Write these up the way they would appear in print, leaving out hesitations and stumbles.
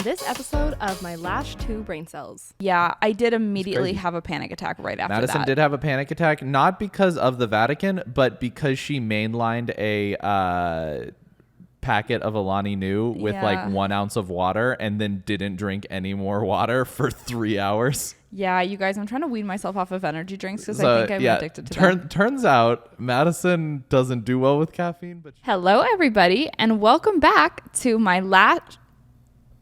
this episode of My Last Two Brain Cells. Yeah, I did immediately have a panic attack right after Madison that. did have a panic attack, not because of the Vatican, but because she mainlined a packet of Alani Nu with like 1 ounce of water and then didn't drink any more water for 3 hours. Yeah, you guys, I'm trying to wean myself off of energy drinks because I think I'm addicted to them. Turns out Madison doesn't do well with caffeine. But Hello, everybody, and welcome back to my last...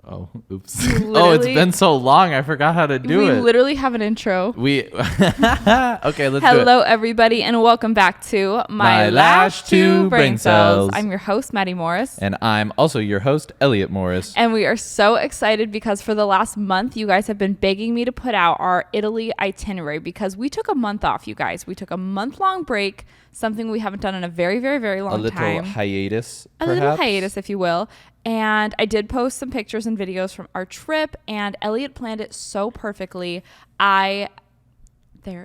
Oh, oops. Oh, it's been so long. I forgot how to do it. We literally have an intro. Okay, let's do it. Hello, everybody, and welcome back to My Last Two Brain Cells. I'm your host, Maddie Morris. And I'm also your host, Elliot Morris. And we are so excited because for the last month, you guys have been begging me to put out our Italy itinerary because we took a month off, you guys. We took a month-long break, something we haven't done in a very, very, very long time. A little hiatus, perhaps? A little hiatus, if you will. And I did post some pictures and videos from our trip, and Elliot planned it so perfectly. There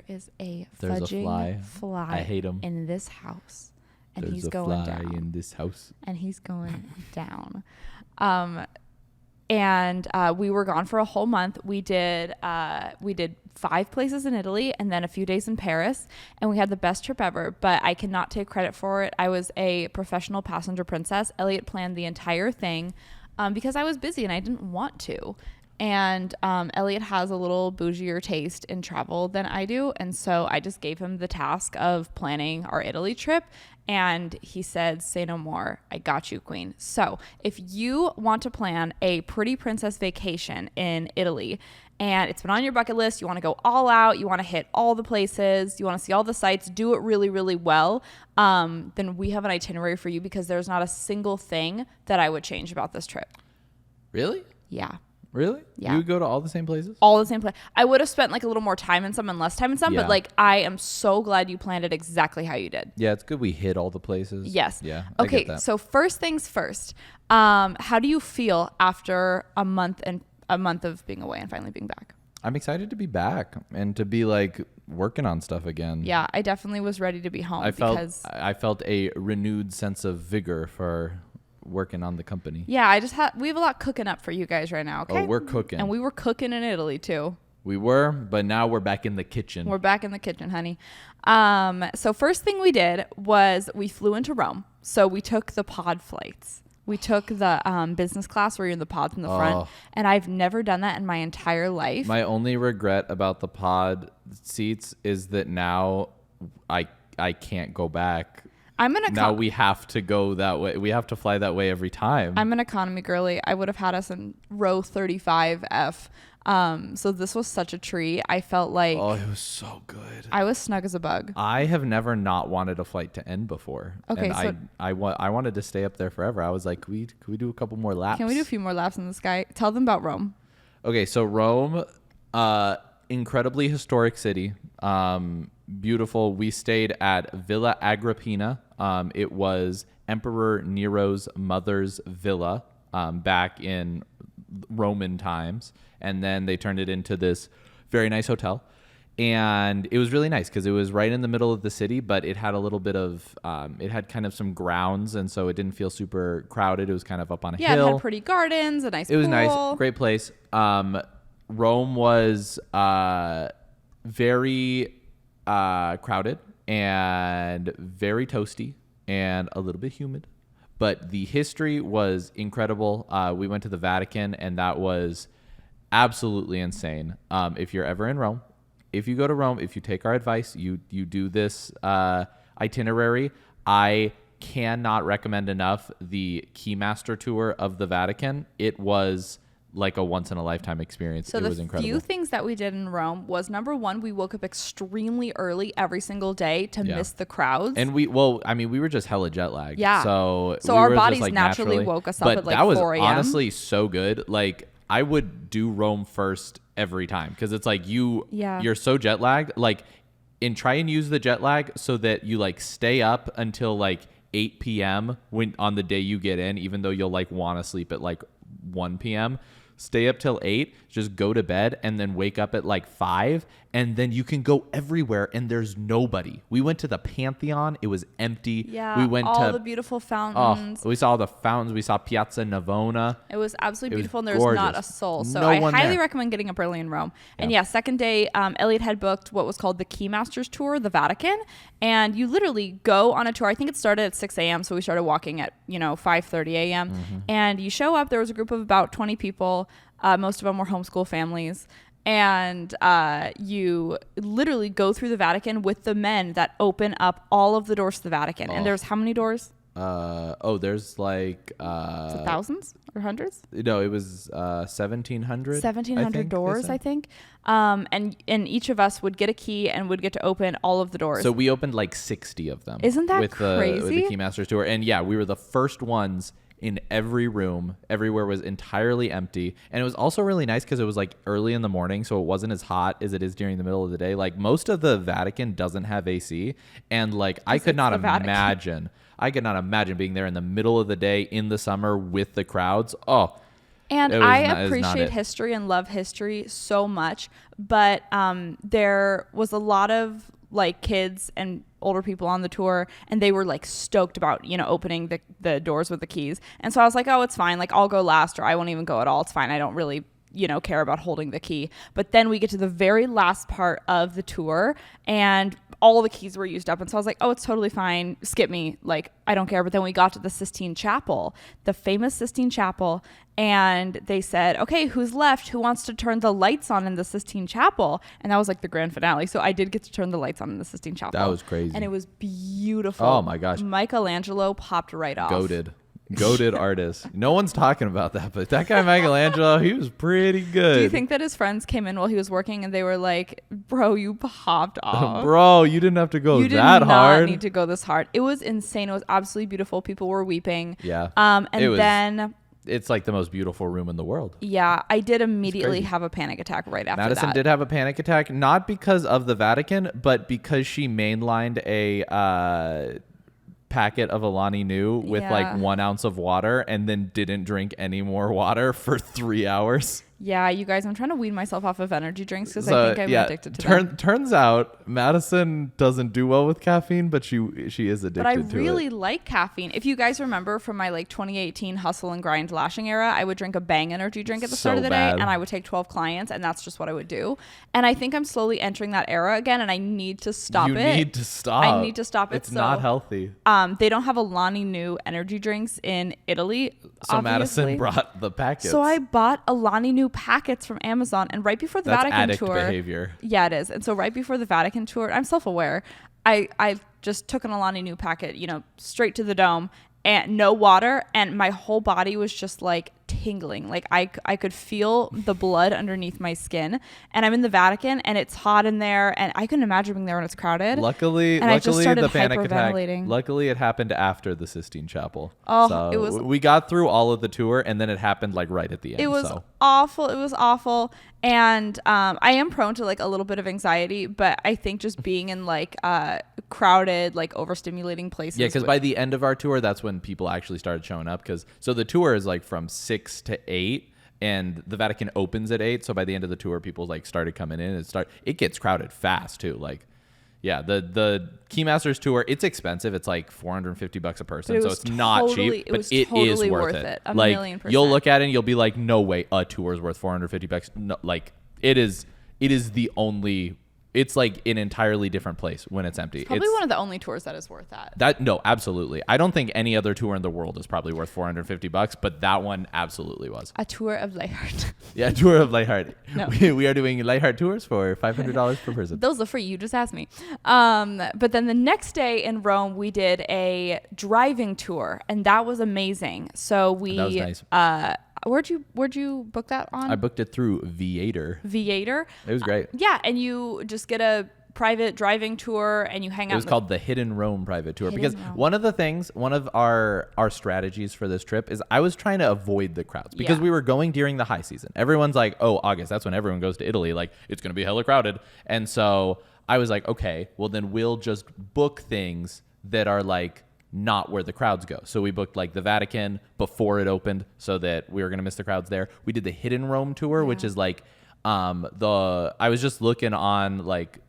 is a fudging fly. I hate him. In this house. And There's he's a going fly down. in this house. And he's going down. We were gone for a whole month. We did 5 places in Italy and then a few days in Paris, and we had the best trip ever, but I cannot take credit for it. I was a professional passenger princess. Elliot planned the entire thing because I was busy and I didn't want to. And Elliot has a little bougier taste in travel than I do, and so I just gave him the task of planning our Italy trip, and he said, say no more. I got you, queen. So if you want to plan a pretty princess vacation in Italy, and it's been on your bucket list, you want to go all out, you want to hit all the places, you want to see all the sites, do it really, really well, then we have an itinerary for you because there's not a single thing that I would change about this trip. Really? Yeah. Really? Yeah. You would go to all the same places? All the same place. I would have spent like a little more time in some and less time in some, but like I am so glad you planned it exactly how you did. Yeah, it's good we hit all the places. Yes. Yeah. Okay, I get that. so first things first. How do you feel after a month of being away and finally being back? I'm excited to be back and to be like working on stuff again. Yeah, I definitely was ready to be home I felt a renewed sense of vigor for working on the company. Yeah, we have a lot cooking up for you guys right now, okay? Oh, we're cooking. And we were cooking in Italy too. We were, but now we're back in the kitchen. We're back in the kitchen, honey. So first thing we did was we flew into Rome. So we took the pod flights. We took the business class where you're in the pods in the front. And I've never done that in my entire life. My only regret about the pod seats is that now I can't go back. Now we have to go that way. We have to fly that way every time. I'm an economy girly. I would have had us in row 35F. So this was such a treat. I felt like... Oh, it was so good. I was snug as a bug. I have never not wanted a flight to end before. Okay, and so... I wanted to stay up there forever. I was like, can we do a couple more laps? Can we do a few more laps in the sky? Tell them about Rome. Okay, so Rome, incredibly historic city. Beautiful. We stayed at Villa Agrippina. It was Emperor Nero's mother's villa back in Roman times. And then they turned it into this very nice hotel. And it was really nice because it was right in the middle of the city, but it had a little bit of, it had kind of some grounds. And so it didn't feel super crowded. It was kind of up on a hill. Yeah, it had pretty gardens, a nice pool. It was nice. Great place. Rome was very crowded and very toasty and a little bit humid, but the history was incredible. We went to the Vatican, and that was absolutely insane. If you're ever in Rome, if you go to Rome, if you take our advice, you do this itinerary. I cannot recommend enough the Keymaster tour of the Vatican. It was like a once in a lifetime experience. So it was incredible. The few things that we did in Rome was, number one, we woke up extremely early every single day to miss the crowds. And we were just hella jet lagged. Yeah. So our bodies like naturally woke us up at like 4 a.m. But that was honestly so good. Like I would do Rome first every time because it's like you're so jet lagged. Like try and use the jet lag so that you like stay up until like 8 p.m. when on the day you get in, even though you'll like want to sleep at like 1 p.m. stay up till 8, just go to bed, and then wake up at like 5, and then you can go everywhere, and there's nobody. We went to the Pantheon. It was empty. Yeah, we went all to the beautiful fountains. we saw the fountains. We saw Piazza Navona. It was absolutely beautiful, and there was gorgeous. not a soul. So No I one highly there. recommend getting up early in Rome. And Yeah. yeah, second day, Elliot had booked what was called the Keymasters Tour, the Vatican. And you literally go on a tour. I think it started at 6 a.m., so we started walking at, 5:30 a.m. Mm-hmm. And you show up. There was a group of about 20 people. Most of them were homeschool families. And you literally go through the Vatican with the men that open up all of the doors to the Vatican. And there's how many doors? There's like Is it thousands or hundreds? no, it was 1700. 1,700 doors, I think. And each of us would get a key and would get to open all of the doors. So we opened like 60 of them. Isn't that with crazy? With the Keymasters tour, and yeah, we were the first ones in every room. Everywhere was entirely empty, and it was also really nice because it was like early in the morning, so it wasn't as hot as it is during the middle of the day. Like most of the Vatican doesn't have AC, and like I could not imagine. I could not imagine being there in the middle of the day in the summer with the crowds. Oh. And It was I not- it was not appreciate it. history and love history so much, but there was a lot of like kids and older people on the tour, and they were like stoked about opening the doors with the keys. And so I was like, oh, it's fine, like I'll go last, or I won't even go at all, it's fine, I don't really care about holding the key. But then we get to the very last part of the tour, and all the keys were used up. And so I was like, oh, it's totally fine. Skip me. Like, I don't care. But then we got to the Sistine Chapel, the famous Sistine Chapel. And they said, okay, who's left? Who wants to turn the lights on in the Sistine Chapel? And that was like the grand finale. So I did get to turn the lights on in the Sistine Chapel. That was crazy. And it was beautiful. Oh my gosh. Michelangelo popped right off. Goated artist. No one's talking about that, but that guy Michelangelo, he was pretty good. Do you think that his friends came in while he was working and they were like, bro, you popped off? Bro, you didn't have to go You did that not hard. need to go this hard. It was insane. It was absolutely beautiful. People were weeping. Yeah. And It was- then, It's like the most beautiful room in the world. yeah, I did immediately crazy. have a panic attack right after Madison that. did have a panic attack, not because of the Vatican, but because she mainlined a packet of Alani Nu with Yeah. like 1 ounce of water and then didn't drink any more water for 3 hours. Yeah, you guys, I'm trying to wean myself off of energy drinks because I think I'm addicted to them. Turns out Madison doesn't do well with caffeine, but she is addicted But I to really it. like caffeine. If you guys remember from my like 2018 hustle and grind lashing era, I would drink a Bang energy drink at the start So of the bad. day, and I would take 12 clients, and that's just what I would do. And I think I'm slowly entering that era again, and I need to stop You it. need to stop. I need to stop it. It's not So, healthy. They don't have Alani Nu energy drinks in Italy. So obviously. Madison brought the packets. So I bought Alani Nu packets from Amazon, and right before the That's Vatican addict tour, behavior. yeah, it is. And so right before the Vatican tour, I'm self-aware. I just took an Alani Nu packet, straight to the dome, and no water, and my whole body was just like tingling. Like I could feel the blood underneath my skin, and I'm in the Vatican, and it's hot in there, and I couldn't imagine being there when it's crowded. Luckily, And I just started the panic attack. hyperventilating. Luckily, it happened after the Sistine Chapel. Oh, so it was- we got through all of the tour, and then it happened like right at the end. It was so. awful. It was awful. And I am prone to like a little bit of anxiety, but I think just being in like crowded, like overstimulating places. Yeah, because by the end of our tour, that's when people actually started showing up. So the tour is like from 6 to 8, and the Vatican opens at 8. So by the end of the tour, people like started coming in. It gets crowded fast too. Like, yeah, the Keymasters tour, it's expensive. It's like $450 a person, But it so was it's not totally- cheap, it but was it totally is worth worth it. it. A Like million you'll percent. look at it and you'll be like, no way, a tour is worth $450. No, like it is the only. It's like an entirely different place when it's empty. Probably one of the only tours that is worth that. No, absolutely. I don't think any other tour in the world is probably worth $450, but that one absolutely was. A tour of Lightheart. Yeah, tour of Lightheart. No. We are doing Lightheart tours for $500 per person. Those are free. You just asked me. But then the next day in Rome, we did a driving tour, and that was amazing. So That was nice. Where'd you book that on? I booked it through Viator. Viator. It was great. Yeah, and you just get a private driving tour, and you hang out. It was called the Hidden Rome Private Tour because Rome. one of our strategies for this trip is I was trying to avoid the crowds because Yeah. we were going during the high season. Everyone's like, oh, August, that's when everyone goes to Italy. Like it's going to be hella crowded. And so I was like, okay, well then we'll just book things that are like not where the crowds go. So we booked like the Vatican before it opened so that we were going to miss the crowds there. We did the Hidden Rome tour, which is like I was just looking on like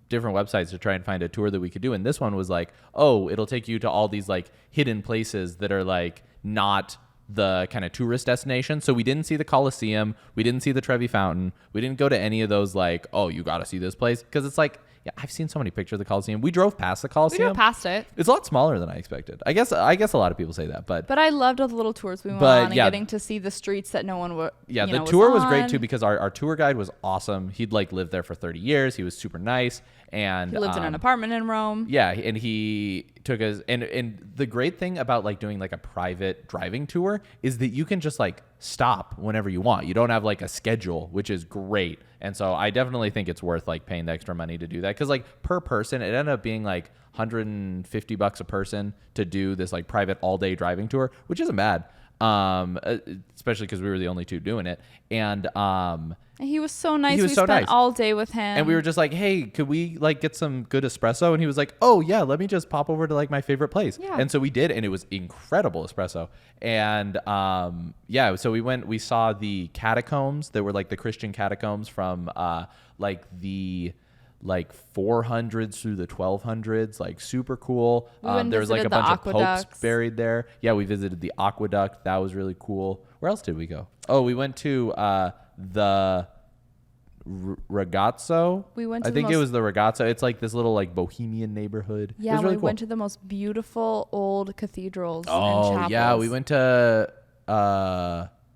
different websites to try and find a tour that we could do. And this one was like, oh, it'll take you to all these like hidden places that are like not the kind of tourist destination. So we didn't see the Colosseum. We didn't see the Trevi Fountain. We didn't go to any of those like, oh, you got to see this place. Because it's like, yeah, I've seen so many pictures of the Coliseum. We drove past the Coliseum. We drove past it. It's a lot smaller than I expected. I guess a lot of people say that, but I loved all the little tours we went on and getting to see the streets that no one would. Yeah, the tour was great too because our tour guide was awesome. He'd like lived there for 30 years. He was super nice. And he lived in an apartment in Rome. Yeah, and he took us. And the great thing about like doing like a private driving tour is that you can just like stop whenever you want. You don't have like a schedule, which is great. And so I definitely think it's worth like paying the extra money to do that because like per person, it ended up being like $150 a person to do this like private all day driving tour, which isn't bad. Especially because we were the only two doing it. And he was so nice. We spent all day with him. And we were just like, hey, could we like get some good espresso? And he was like, oh yeah, let me just pop over to like my favorite place. Yeah. And so we did, and it was incredible espresso. And so we saw the catacombs that were like the Christian catacombs from like the 400s through the 1200s, like super cool. There was like a bunch of popes buried there. Yeah, we visited the aqueduct. That was really cool. Where else did we go? Oh, we went to the Ragazzo. I think it was the Ragazzo. It's like this little like bohemian neighborhood. Yeah, it was really cool. Went to the most beautiful old cathedrals and chapels. Oh, yeah, we went to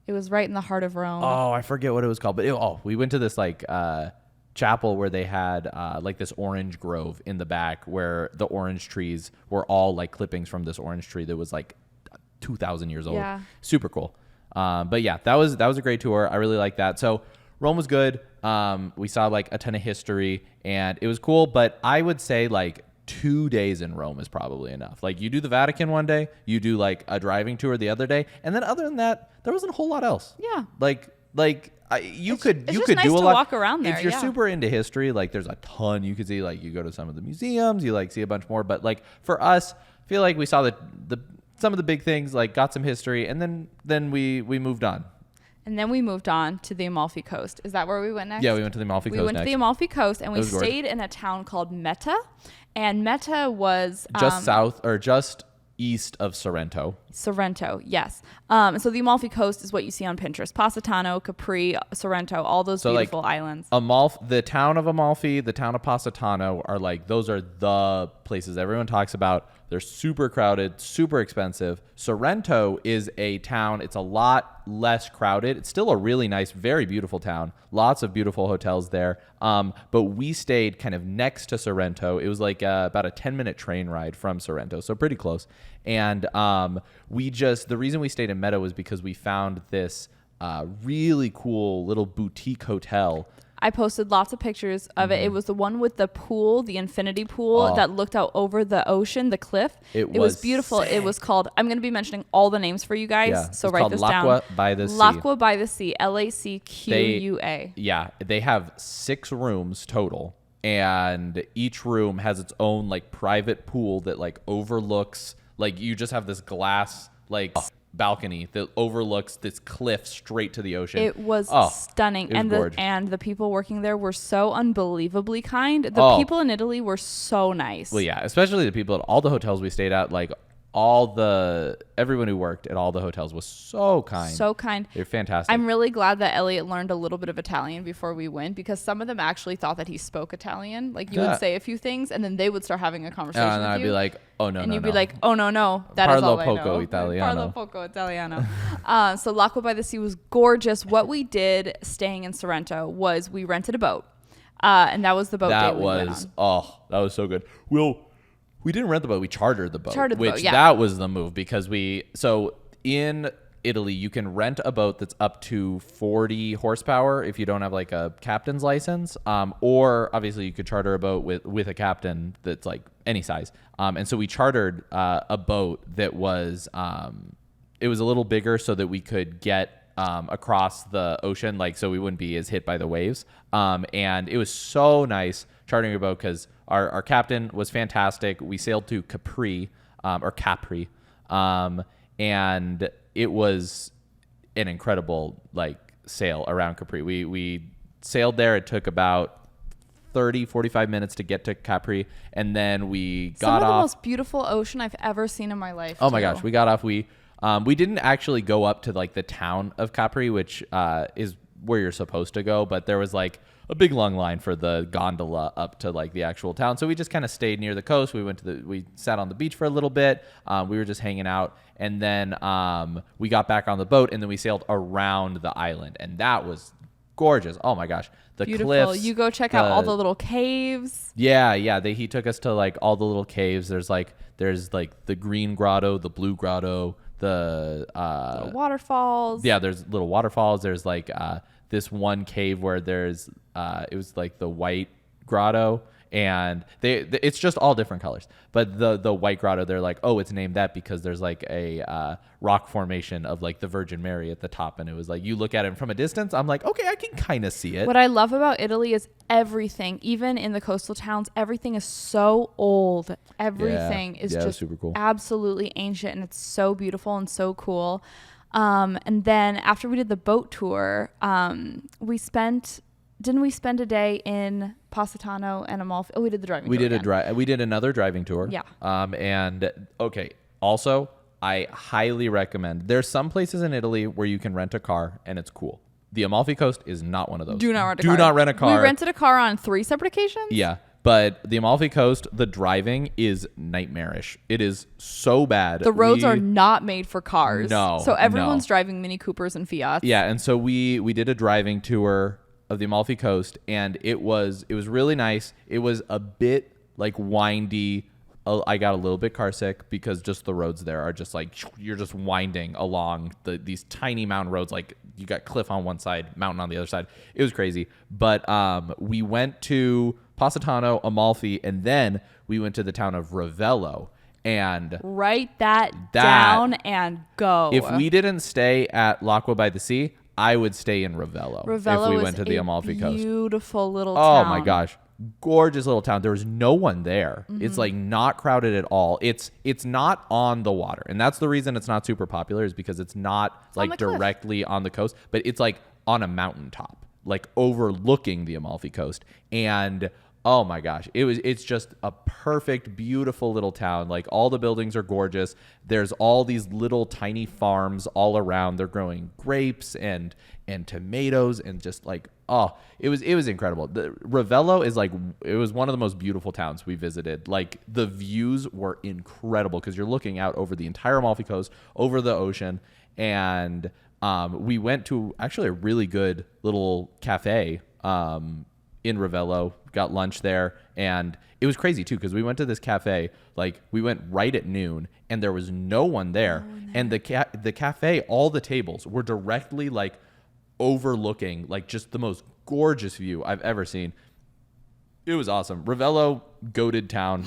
it was right in the heart of Rome. Oh, I forget what it was called, but we went to this like chapel where they had like this orange grove in the back where the orange trees were all like clippings from this orange tree that was like 2,000 years old. Yeah. Super cool. But yeah, that was a great tour. I really liked that. So Rome was good. We saw like a ton of history and it was cool, but I would say like 2 days in Rome is probably enough. Like you do the Vatican one day, you do like a driving tour the other day. And then other than that, there wasn't a whole lot else. Yeah. You could nice do a to lot. Walk around there, if you're super into history, like there's a ton you could see. Like you go to some of the museums, you like see a bunch more. But like for us, I feel like we saw the some of the big things, like got some history, and then we moved on. And then we moved on to the Amalfi Coast. Is that where we went next? Yeah, we went to the Amalfi Coast. We went to the Amalfi Coast, and we stayed in a town called Meta. And Meta was just south or just east of Sorrento. Sorrento, yes. So the Amalfi Coast is what you see on Pinterest. Positano, Capri, Sorrento, all those beautiful islands. The town of Amalfi, the town of Positano are like, those are the places everyone talks about. They're super crowded, super expensive. Sorrento is a town. It's a lot less crowded. It's still a really nice, very beautiful town. Lots of beautiful hotels there. But we stayed kind of next to Sorrento. It was like about a 10-minute train ride from Sorrento, so pretty close. And the reason we stayed in Meta was because we found this really cool little boutique hotel. I posted lots of pictures of it. It was the one with the pool, the infinity pool that looked out over the ocean, the cliff. It was beautiful. Sick. It was called, I'm going to be mentioning all the names for you guys. Yeah. So write this down. L'Acqua by the Sea. L'Acqua by the Sea, Lacqua. Yeah. They have 6 rooms total. And each room has its own like private pool that like overlooks, like you just have this glass like balcony that overlooks this cliff straight to the ocean. It was stunning. It was gorgeous. And the people working there were so unbelievably kind. The people in Italy were so nice. Well, yeah, especially the people at all the hotels we stayed at, like everyone who worked at all the hotels was so kind. So kind. They're fantastic. I'm really glad that Elliot learned a little bit of Italian before we went, because some of them actually thought that he spoke Italian. Like you would say a few things and then they would start having a conversation with you. And I'd be like, oh no, and you'd be like, oh no, that is all I know. Parlo poco Italiano. Parlo poco Italiano. So L'Acqua by the Sea was gorgeous. What we did staying in Sorrento was we rented a boat. And that was the boat that we went on. That was so good. We didn't rent the boat. We chartered the boat. Yeah. That was the move, because in Italy, you can rent a boat that's up to 40 horsepower if you don't have like a captain's license. Or obviously you could charter a boat with a captain that's like any size. And so we chartered a boat that was, it was a little bigger so that we could get across the ocean, like so we wouldn't be as hit by the waves. And it was so nice chartering a boat because our captain was fantastic. We sailed to Capri, or Capri. And it was an incredible like sail around Capri. We sailed there. It took about 45 minutes to get to Capri, and then we got off. Some of the most beautiful ocean I've ever seen in my life. Oh my gosh, we got off. We didn't actually go up to like the town of Capri, which is where you're supposed to go, but there was like a big long line for the gondola up to like the actual town. So we just kind of stayed near the coast. We sat on the beach for a little bit. We were just hanging out, and then we got back on the boat, and then we sailed around the island, and that was gorgeous. Oh my gosh, the beautiful cliffs. You go check out all the little caves. Yeah. He took us to like all the little caves. There's like the green grotto, the blue grotto, the waterfalls. Yeah, there's little waterfalls. There's like this one cave where there's it was like the white grotto, and it's just all different colors. But the white grotto, they're like, oh, it's named that because there's like a rock formation of like the Virgin Mary at the top, and it was like you look at it from a distance. I'm like, okay, I can kind of see it. What I love about Italy is everything, even in the coastal towns, everything is so old. Everything is just super cool, absolutely ancient, and it's so beautiful and so cool. And then after we did the boat tour, didn't we spend a day in Positano and Amalfi? Oh, we did the driving tour. We did another driving tour. Yeah. And okay. Also, I highly recommend. There's some places in Italy where you can rent a car and it's cool. The Amalfi Coast is not one of those. Do not rent a car. We rented a car on 3 separate occasions. Yeah. But the Amalfi Coast, the driving is nightmarish. It is so bad. The roads are not made for cars. No. So everyone's driving Mini Coopers and Fiats. Yeah. And so we did a driving tour of the Amalfi Coast, and it was really nice. It was a bit like windy. I got a little bit car sick because just the roads there are just like you're just winding along these tiny mountain roads. Like you got cliff on one side, mountain on the other side. It was crazy. But we went to Positano, Amalfi, and then we went to the town of Ravello. And write that down and go. If we didn't stay at L'Acqua by the Sea, I would stay in Ravello if we went to the Amalfi Coast. Beautiful little town. Oh my gosh. Gorgeous little town. There was no one there. Mm-hmm. It's like not crowded at all. It's not on the water. And that's the reason it's not super popular, is because it's not like directly on the coast, but it's like on a mountaintop, like overlooking the Amalfi Coast. And oh my gosh, it's just a perfect, beautiful little town. Like all the buildings are gorgeous. There's all these little tiny farms all around. They're growing grapes and tomatoes and just like, oh, it was incredible. The Ravello is like, it was one of the most beautiful towns we visited. Like the views were incredible because you're looking out over the entire Amalfi Coast, over the ocean. And we went to actually a really good little cafe in Ravello, got lunch there, and it was crazy too because we went to this cafe, like we went right at noon and there was no one there. And the cafe, all the tables were directly like overlooking like just the most gorgeous view I've ever seen. It was awesome. Ravello, goated town.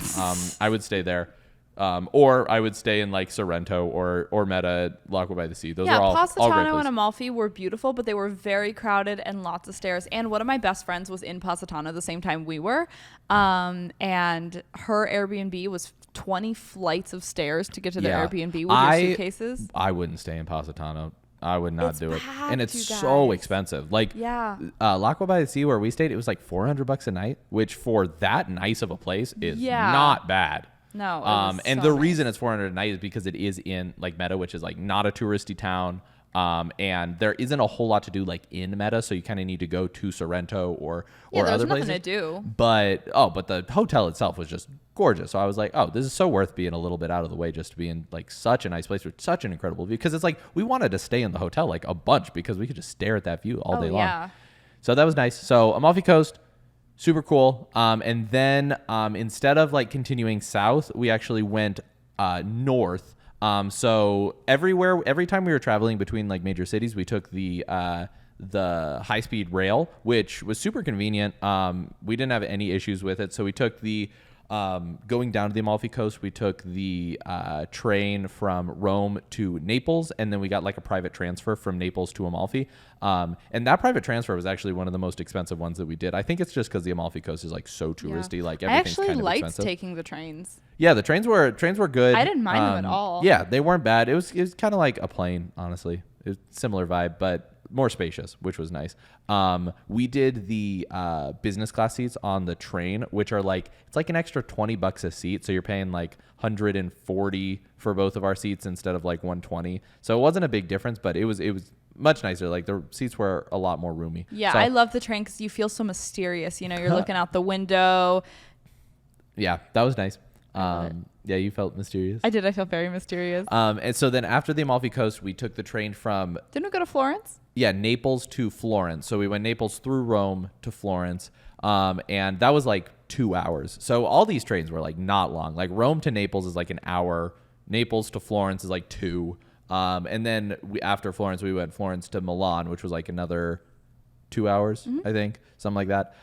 I would stay there. Or I would stay in like Sorrento or Meta, L'Acqua by the Sea. Those are all Positano and Amalfi were beautiful, but they were very crowded and lots of stairs. And one of my best friends was in Positano the same time we were. And her Airbnb was 20 flights of stairs to get to the Airbnb with your suitcases. I wouldn't stay in Positano. I would not do it. And it's so expensive. Like L'Acqua by the Sea where we stayed, it was like $400 a night, which for that nice of a place is not bad. No. And the reason it's $400 a night is because it is in like Meta, which is like not a touristy town. And there isn't a whole lot to do like in Meta, so you kind of need to go to Sorrento or other places. Nothing to do. But the hotel itself was just gorgeous. So I was like, oh, this is so worth being a little bit out of the way just to be in like such a nice place with such an incredible view. Because it's like we wanted to stay in the hotel like a bunch because we could just stare at that view all day long. So that was nice. So Amalfi Coast, super cool. And then instead of like continuing south, we actually went north. So every time we were traveling between like major cities, we took the high-speed rail, which was super convenient. We didn't have any issues with it. So we took the Going down to the Amalfi Coast, we took the train from Rome to Naples, and then we got like a private transfer from Naples to Amalfi. And that private transfer was actually one of the most expensive ones that we did. I think it's just because the Amalfi Coast is like so touristy. Like I everything's actually kind of liked expensive. taking the trains. Yeah, the trains were good. I didn't mind them at all. Yeah, they weren't bad. It was kind of like a plane, honestly. It was similar vibe, but more spacious, which was nice. We did the business class seats on the train, which are like, it's like an extra $20 a seat. So you're paying like 140 for both of our seats instead of like 120. So it wasn't a big difference, but it was much nicer. Like the seats were a lot more roomy. Yeah, so, I love the train because you feel so mysterious. You know, you're looking out the window. Yeah, that was nice. Yeah, you felt mysterious. I did. I felt very mysterious. And so then after the Amalfi Coast, we took the train from Didn't we go to Florence? Naples to Florence. So we went Naples through Rome to Florence. And that was like 2 hours. So all these trains were like not long. Like Rome to Naples is like an hour. Naples to Florence is like 2. And then after Florence, we went Florence to Milan, which was like another 2 hours, I think, something like that.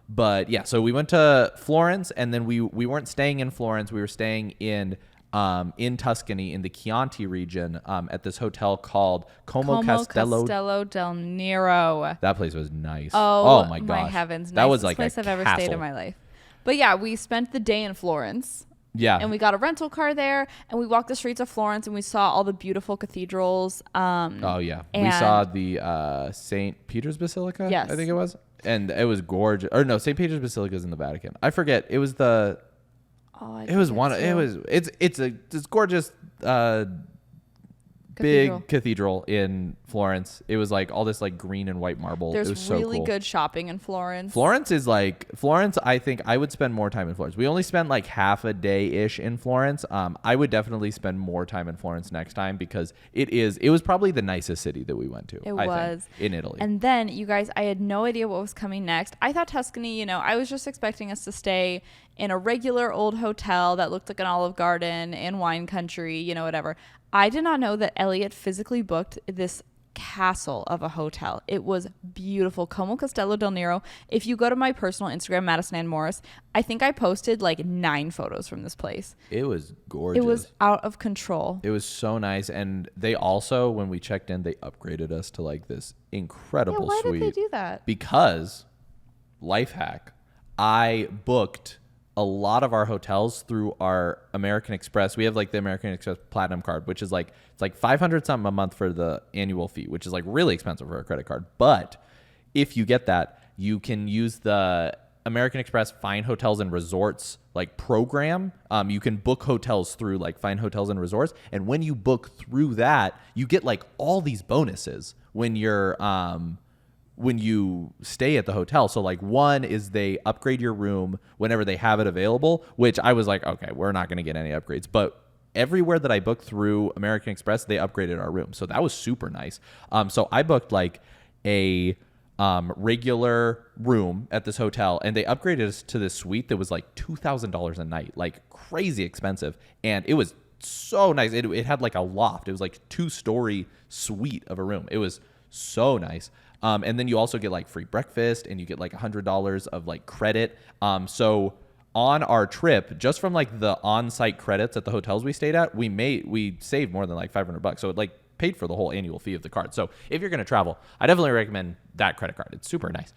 But yeah, so we went to Florence, and then we weren't staying in Florence. We were staying in Tuscany in the Chianti region at this hotel called Como Castello del Nero. That place was nice. Oh my gosh. My heavens. That was nicest like place a I've ever castle. stayed in my life. But yeah, we spent the day in Florence. Yeah. And we got a rental car there, and we walked the streets of Florence, and we saw all the beautiful cathedrals. Oh, yeah. We saw the St. Peter's Basilica, Yes. I think it was. And it was gorgeous. Or no, St. Peter's Basilica is in the Vatican. I forget. It was the... Oh, It was one. It was. It's gorgeous. Big cathedral in Florence. It was like all this like green and white marble. There's it was so really cool. good shopping in Florence. Florence. I think I would spend more time in Florence. We only spent like half a day ish in Florence. I would definitely spend more time in Florence next time because it was probably the nicest city that we went to. It I was think, in Italy. And then you guys, I had no idea what was coming next. I thought Tuscany, I was just expecting us to stay in a regular old hotel that looked like an Olive Garden in wine country, whatever. I did not know that Elliot physically booked this castle of a hotel. It was beautiful. Como Castello del Nero. If you go to my personal Instagram, Madison Ann Morris, I think I posted like 9 photos from this place. It was gorgeous. It was out of control. It was so nice. And they also, when we checked in, they upgraded us to like this incredible why suite. did they do that? Because, life hack, I booked a lot of our hotels through our American Express. We have like the American Express Platinum card, which is like, it's like 500 something a month for the annual fee, which is like really expensive for a credit card. But if you get that, you can use the American Express Fine Hotels and Resorts like program. You can book hotels through like Fine Hotels and Resorts. And when you book through that, you get like all these bonuses when you stay at the hotel. So like one is they upgrade your room whenever they have it available, which I was like, okay, we're not going to get any upgrades. But everywhere that I booked through American Express, they upgraded our room. So that was super nice. So I booked like a regular room at this hotel, and they upgraded us to this suite that was like $2,000 a night, like crazy expensive. And it was so nice. It had like a loft. It was like a 2-story suite of a room. It was so nice. And then you also get like free breakfast, and you get like $100 of like credit. So on our trip, just from like the on-site credits at the hotels we stayed at, we saved more than like $500. So it like paid for the whole annual fee of the card. So if you're going to travel, I definitely recommend that credit card. It's super nice.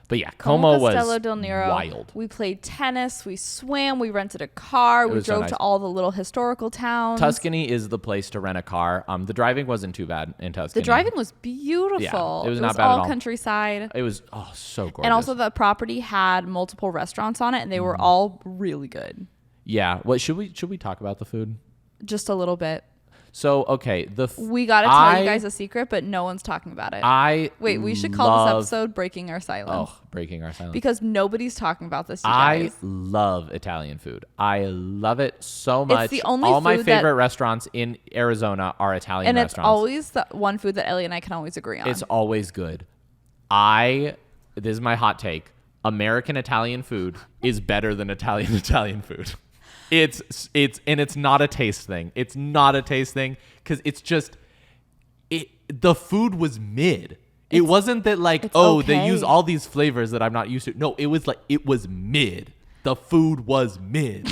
But yeah, Como was del Nero, wild. We played tennis, we swam, we rented a car, we drove to all the little historical towns. Tuscany is the place to rent a car. The driving wasn't too bad in Tuscany. The driving was beautiful. Yeah, it was not bad at all. Countryside. It was so gorgeous. And also the property had multiple restaurants on it, and they were all really good. Yeah. What should we talk about the food? Just a little bit. So, okay, we got to tell you guys a secret, but no one's talking about it. We should call this episode Breaking Our Silence. Oh, Breaking Our Silence. Because nobody's talking about this, you guys. I love Italian food. I love it so much. It's the only All my food favorite restaurants in Arizona are Italian restaurants. And it's always the one food that Ellie and I can always agree on. It's always good. This is my hot take. American Italian food is better than Italian food. It's not a taste thing. It's not a taste thing because it's just the food was mid. It wasn't that like, they use all these flavors that I'm not used to. No, it was like it was mid. The food was mid.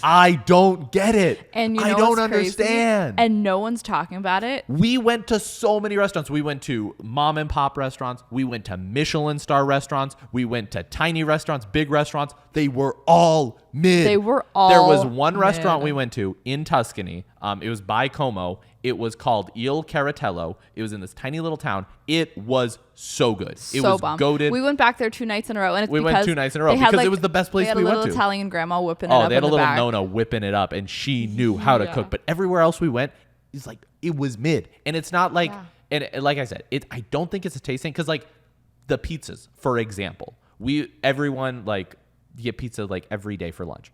I don't get it. And you know I don't what's crazy? understand. And no one's talking about it. We went to so many restaurants. We went to mom and pop restaurants. We went to Michelin star restaurants. We went to tiny restaurants, big restaurants. They were all mid. They were all There was one mid. restaurant we went to in Tuscany. It was by Como. It was called Il Caratello. It was in this tiny little town. It was so good. It So was bomb. goated. We went back there 2 nights in a row, and it's We went because 2 nights in a row they had, because it was the best place they had we a went little to. Italian grandma whipping it up. Oh, they had in a the little back. Nona whipping it up, and she knew how to Yeah. cook. But everywhere else we went, it's like it was mid, and it's not like. Yeah. And like I said, I don't think it's a tasting because like the pizzas, for example, everyone like get pizza like every day for lunch.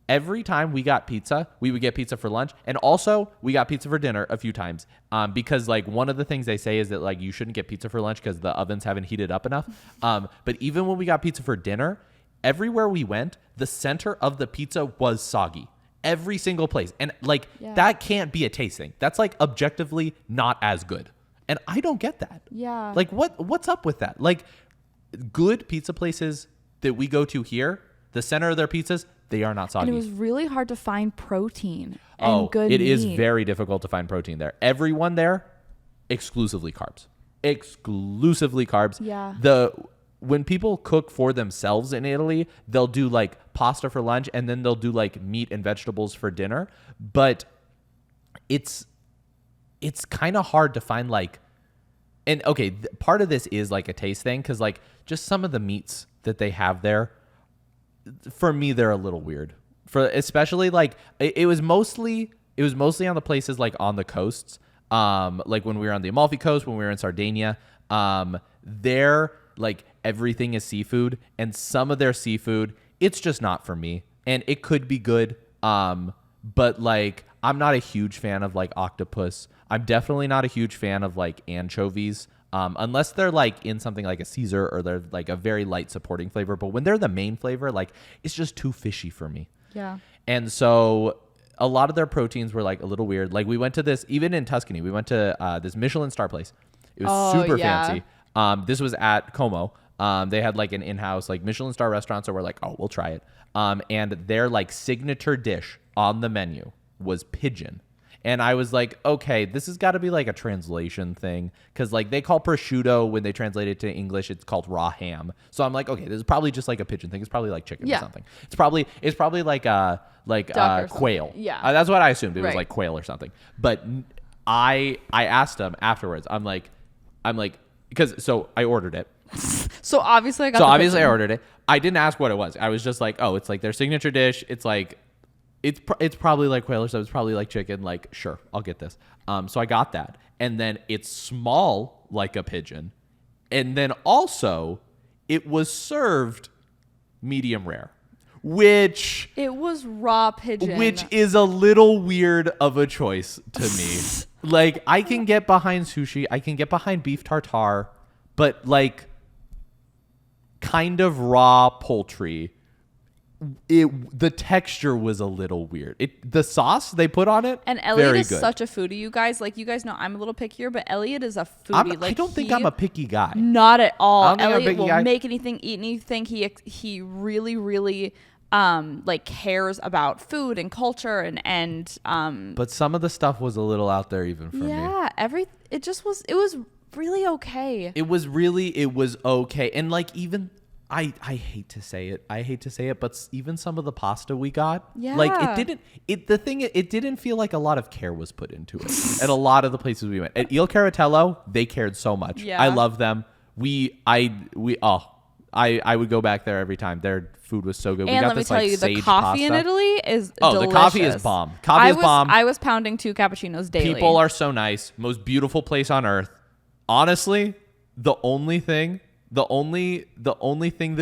Every time we got pizza, we would get pizza for lunch, and also we got pizza for dinner a few times. Because like one of the things they say is that like you shouldn't get pizza for lunch because the ovens haven't heated up enough. But even when we got pizza for dinner, everywhere we went, the center of the pizza was soggy. Every single place, and like that can't be a tasting. That's like objectively not as good, and I don't get that. Yeah. Like what's up with that? Like good pizza places that we go to here, the center of their pizzas, they are not soggy. And it was really hard to find protein and good meat. It is very difficult to find protein there. Everyone there, exclusively carbs. Exclusively carbs. Yeah. When people cook for themselves in Italy, they'll do like pasta for lunch and then they'll do like meat and vegetables for dinner. But it's kind of hard to find like, and okay, part of this is like a taste thing because like just some of the meats that they have there, for me, they're a little weird. For especially like it was mostly on the places like on the coasts, like when we were on the Amalfi Coast, when we were in Sardinia, there like everything is seafood, and some of their seafood, it's just not for me, and it could be good, but like I'm not a huge fan of like octopus. I'm definitely not a huge fan of like anchovies. Unless they're like in something like a Caesar or they're like a very light supporting flavor. But when they're the main flavor, like it's just too fishy for me. Yeah. And so a lot of their proteins were like a little weird. Like we went to this, even in Tuscany, we went to this Michelin star place. It was super fancy. This was at Como. They had like an in-house like Michelin star restaurant. So we're like, oh, we'll try it. And their like signature dish on the menu was pigeon. And I was like, okay, this has got to be like a translation thing. Because like they call prosciutto, when they translate it to English, it's called raw ham. So I'm like, okay, this is probably just like a pigeon thing. It's probably like chicken or something. It's probably like quail. Yeah. That's what I assumed. It was Right. like quail or something. But I asked them afterwards. I'm like, because so I ordered it. So obviously I ordered it. I didn't ask what it was. I was just like, oh, it's like their signature dish. It's like, it's probably like quail or something. It's probably like chicken. Like, sure, I'll get this. So I got that. And then it's small like a pigeon. And then also it was served medium rare, which it was raw pigeon. Which is a little weird of a choice to me. Like, I can get behind sushi. I can get behind beef tartare. But like kind of raw poultry, the texture was a little weird. The sauce they put on it, and Elliot very is good. such a foodie, you guys. Like, you guys know I'm a little pickier, but Elliot is a foodie. I don't think I'm a picky guy. Not at all. I don't think I'm a Elliot picky will guy. make anything, eat anything. He really, really like cares about food and culture and But some of the stuff was a little out there even for me. yeah, it was really okay. It was okay. And like even I hate to say it, but even some of the pasta we got, like it didn't feel like a lot of care was put into it. At a lot of the places we went. At Il Caratello, they cared so much. Yeah. I love them. I would go back there every time. Their food was so good. And we got let me this, tell like, you, the sage coffee in pasta. Italy is the coffee is delicious. bomb. Coffee is bomb. I was pounding 2 cappuccinos daily. People are so nice. Most beautiful place on earth. Honestly, the only thing that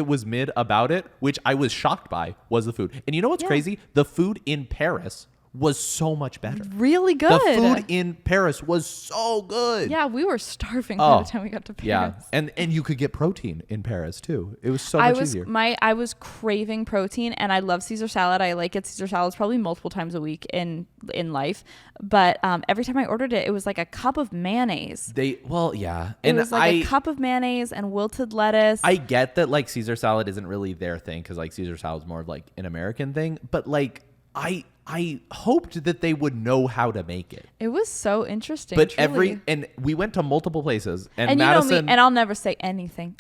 was mid about it, which I was shocked by, was the food. And you know what's crazy? The food in Paris was so much better. Really good. The food in Paris was so good. Yeah, we were starving by the time we got to Paris. Yeah, and you could get protein in Paris too. It was so much easier. I was craving protein, and I love Caesar salad. I like it. Caesar salads probably multiple times a week in life, but every time I ordered it, it was like a cup of mayonnaise. It was like a cup of mayonnaise and wilted lettuce. I get that like Caesar salad isn't really their thing because like Caesar salad is more of like an American thing, but like I hoped that they would know how to make it. It was so interesting. But truly. and we went to multiple places, and Madison, you know me, and I'll never say anything.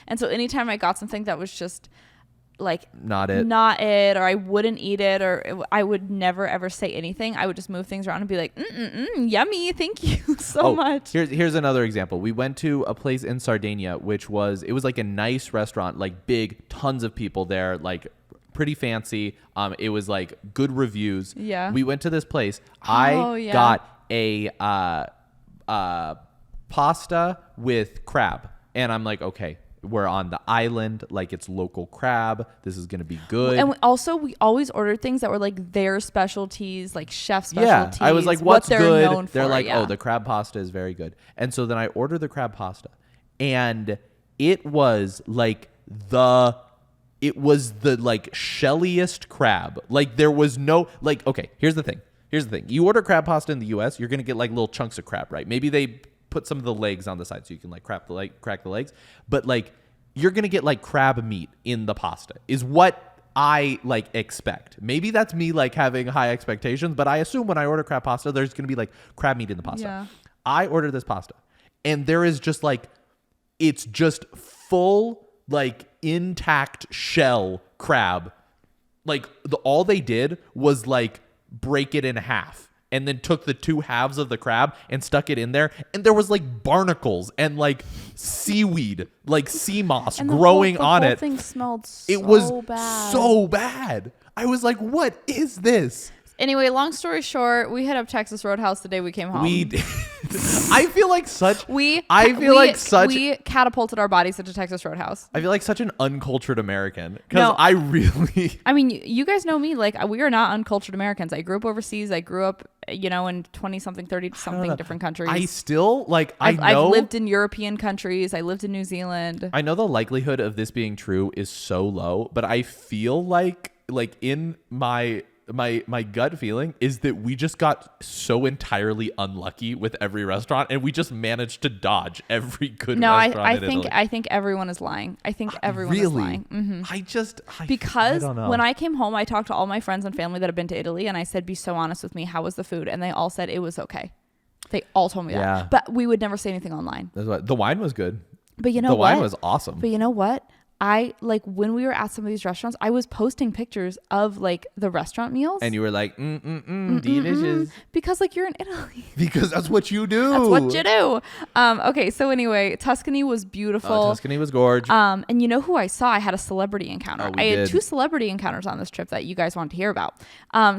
And so anytime I got something that was just like not it, or I wouldn't eat it, or I would never ever say anything, I would just move things around and be like, yummy, thank you so much. Here's another example. We went to a place in Sardinia, it was like a nice restaurant, like big, tons of people there, like pretty fancy. It was like good reviews. Yeah. We went to this place. I got a pasta with crab, and I'm like, okay, we're on the island, like it's local crab. This is gonna be good. And we always ordered things that were like their specialties, like chef specialties. Yeah, I was like, what's they're good? Known they're for, like, oh, the crab pasta is very good. And so then I ordered the crab pasta, and it was the like shelliest crab. Like there was no like. Okay, here's the thing. You order crab pasta in the U.S., you're gonna get like little chunks of crab, right? Maybe they put some of the legs on the side so you can like crack the legs, but like you're gonna get like crab meat in the pasta is what I like expect. Maybe that's me like having high expectations, but I assume when I order crab pasta, there's gonna be like crab meat in the pasta. Yeah. I ordered this pasta, and there is just like, it's just full like intact shell crab. Like all they did was like break it in half, and then took the two halves of the crab and stuck it in there, and there was like barnacles and like seaweed, like sea moss growing on it. The whole thing smelled so it was bad. so bad. I was like, what is this? Anyway, long story short, we hit up Texas Roadhouse the day we came home. I feel like such. We catapulted our bodies into Texas Roadhouse. I feel like such an uncultured American because I mean, you guys know me. Like, we are not uncultured Americans. I grew up overseas. I grew up, in 20-something, 30-something different countries. I still like. I've lived in European countries. I lived in New Zealand. I know the likelihood of this being true is so low, but I feel like in my gut feeling is that we just got so entirely unlucky with every restaurant, and we just managed to dodge every good restaurant in Italy. I think everyone is lying. I think everyone is lying. Mm-hmm. Because I don't know. When I came home, I talked to all my friends and family that have been to Italy, and I said, be so honest with me, how was the food? And they all said it was okay. They all told me that. But we would never say anything online. That's what, the wine was good. But the wine was awesome. But you know what? I when we were at some of these restaurants, I was posting pictures of like the restaurant meals, and you were like, delicious, because like you're in Italy. Because that's what you do. That's what you do. Okay, so anyway, Tuscany was beautiful. Tuscany was gorgeous. And you know who I saw? I had a celebrity encounter. I had 2 celebrity encounters on this trip that you guys want to hear about.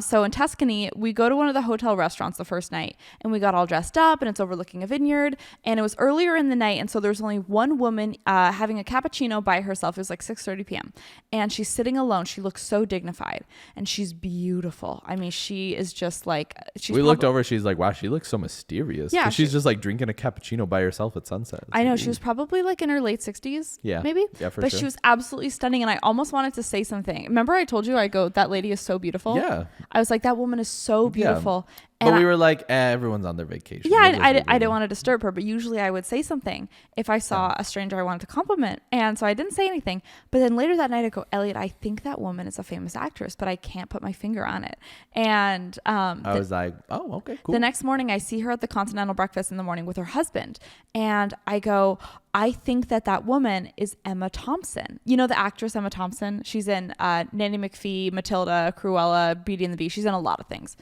So in Tuscany, we go to one of the hotel restaurants the first night, and we got all dressed up, and it's overlooking a vineyard, and it was earlier in the night, and so there's only one woman having a cappuccino by herself. It was like 6:30 p.m. and she's sitting alone. She looks so dignified, and she's beautiful. I mean, she is just like, we looked over. She's like, wow, she looks so mysterious. Yeah, she's just like drinking a cappuccino by herself at sunset. I know. She was probably like in her late 60s. Yeah, maybe. Yeah, for but sure. She was absolutely stunning, and I almost wanted to say something. Remember, I told you, I go, that lady is so beautiful. Yeah, I was like, that woman is so beautiful. Yeah. But we were like, everyone's on their vacation. Yeah, I didn't want to disturb her, but usually I would say something if I saw a stranger I wanted to compliment. And so I didn't say anything. But then later that night I go, Elliot, I think that woman is a famous actress, but I can't put my finger on it. And I was like, oh, okay, cool. The next morning I see her at the Continental Breakfast in the morning with her husband. And I go, I think that woman is Emma Thompson. You know the actress Emma Thompson? She's in Nanny McPhee, Matilda, Cruella, Beauty and the Beast. She's in a lot of things.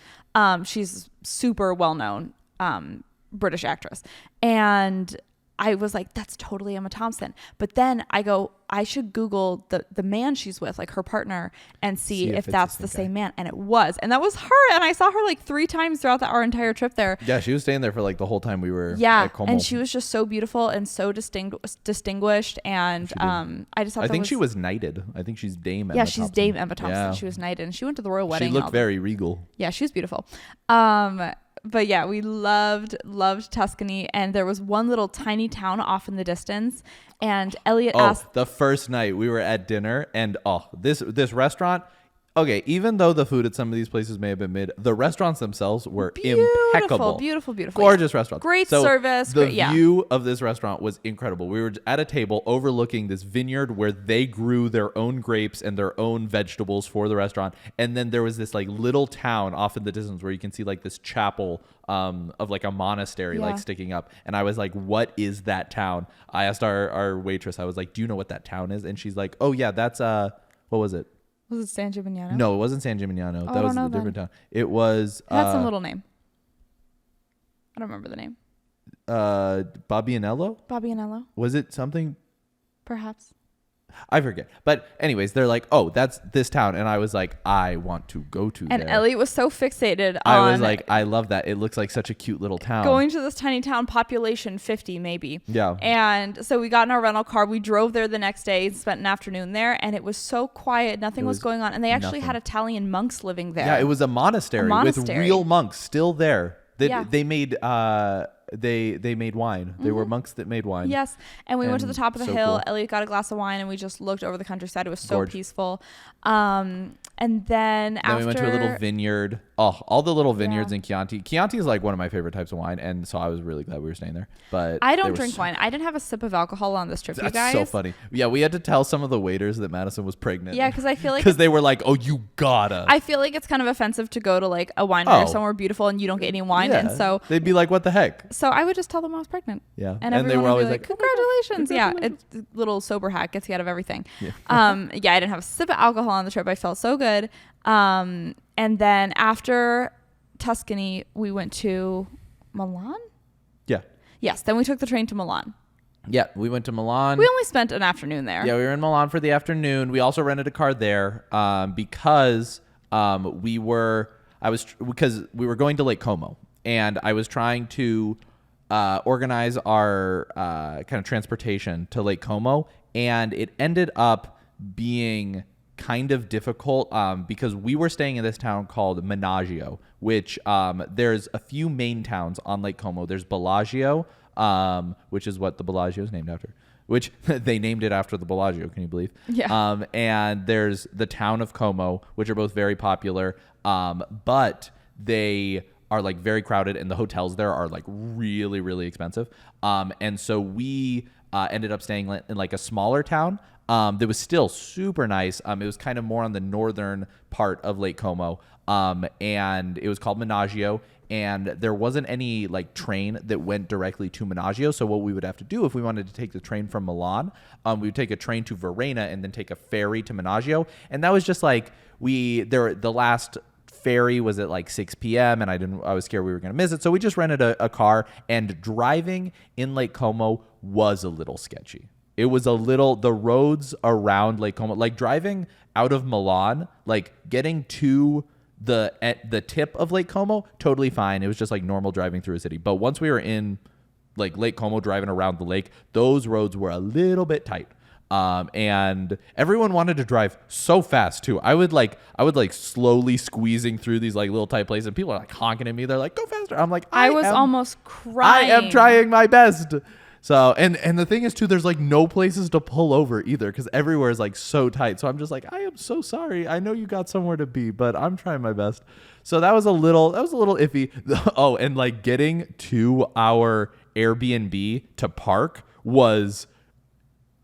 She's super well-known British actress. And I was like, that's totally Emma Thompson. But then I go, I should Google the man she's with, like her partner, and see if that's the same man. And it was. And that was her. And I saw her like 3 times throughout our entire trip there. Yeah, she was staying there for like the whole time we were at Como. And she was just so beautiful and so distinguished. And I just thought I think she was knighted. I think she's Dame Emma Thompson. Yeah, she's Dame Emma Thompson. Yeah. She was knighted. And she went to the royal wedding. She looked very regal. Yeah, she was beautiful. But yeah, we loved Tuscany, and there was one little tiny town off in the distance, and Elliot asked. The first night we were at dinner, and this restaurant. Okay, even though the food at some of these places may have been mid, the restaurants themselves were impeccable. Beautiful. Gorgeous restaurant. Great service. The view of this restaurant was incredible. We were at a table overlooking this vineyard where they grew their own grapes and their own vegetables for the restaurant. And then there was this like little town off in the distance where you can see like this chapel of like a monastery like sticking up. And I was like, what is that town? I asked our waitress, I was like, do you know what that town is? And she's like, oh yeah, that's what was it? Was it San Gimignano? No, it wasn't San Gimignano. That was a different town. It was... It had some little name. I don't remember the name. Bobbianello? Bobbianello. Was it something? Perhaps. I forget. But anyways, they're like, oh, that's this town. And I was like, I want to go to there. And Elliot was so fixated on... I was like, I love that. It looks like such a cute little town. Going to this tiny town, population 50 maybe. Yeah. And so we got in our rental car. We drove there the next day, spent an afternoon there, and it was so quiet. Nothing was going on. And they actually had Italian monks living there. Yeah, it was a monastery with real monks still there. They made... They made wine. They were monks that made wine. Yes. And we went to the top of the hill. Cool. Elliot got a glass of wine and we just looked over the countryside. It was so peaceful. And then after... we went to a little vineyard. Oh, all the little vineyards in Chianti. Chianti is like one of my favorite types of wine. And so I was really glad we were staying there. But I don't drink wine. I didn't have a sip of alcohol on this trip, you guys. That's so funny. Yeah, we had to tell some of the waiters that Madison was pregnant. Yeah, because I feel like... Because they were like, oh, you gotta. I feel like it's kind of offensive to go to like a winery somewhere beautiful and you don't get any wine. Yeah. And so... They'd be like, what the heck? So I would just tell them I was pregnant. Yeah. And they were always like, congratulations. Yeah. It's a little sober hack. Gets you out of everything. Yeah. I didn't have a sip of alcohol on the trip. I felt so good. And then after Tuscany, we went to Milan. Yeah. Yes. Then we took the train to Milan. Yeah. We went to Milan. We only spent an afternoon there. Yeah. We were in Milan for the afternoon. We also rented a car there because we were going to Lake Como. And I was trying to organize our kind of transportation to Lake Como, and it ended up being kind of difficult because we were staying in this town called Menaggio, which there's a few main towns on Lake Como. There's Bellagio, which is what the Bellagio is named after, which they named it after the Bellagio. Can you believe? Yeah. And there's the town of Como, which are both very popular, but they are like very crowded and the hotels there are like really, really expensive. And so we ended up staying in like a smaller town that was still super nice. It was kind of more on the northern part of Lake Como. And it was called Menaggio, and there wasn't any like train that went directly to Menaggio. So what we would have to do if we wanted to take the train from Milan, we would take a train to Verona and then take a ferry to Menaggio. And that was just like the last ferry was at like 6 p.m. and I was scared we were going to miss it. So we just rented a car, and driving in Lake Como was a little sketchy. It was the roads around Lake Como, like driving out of Milan, like getting to the tip of Lake Como, totally fine. It was just like normal driving through a city. But once we were in like Lake Como, driving around the lake, those roads were a little bit tight. And everyone wanted to drive so fast too. I would slowly squeezing through these like little tight places, and people are like honking at me. They're like, go faster. I'm like, I was almost crying. I am trying my best. So, and the thing is too, there's like no places to pull over either, because everywhere is like so tight. So I'm just like, I am so sorry. I know you got somewhere to be, but I'm trying my best. So that was a little iffy. Oh, and like getting to our Airbnb to park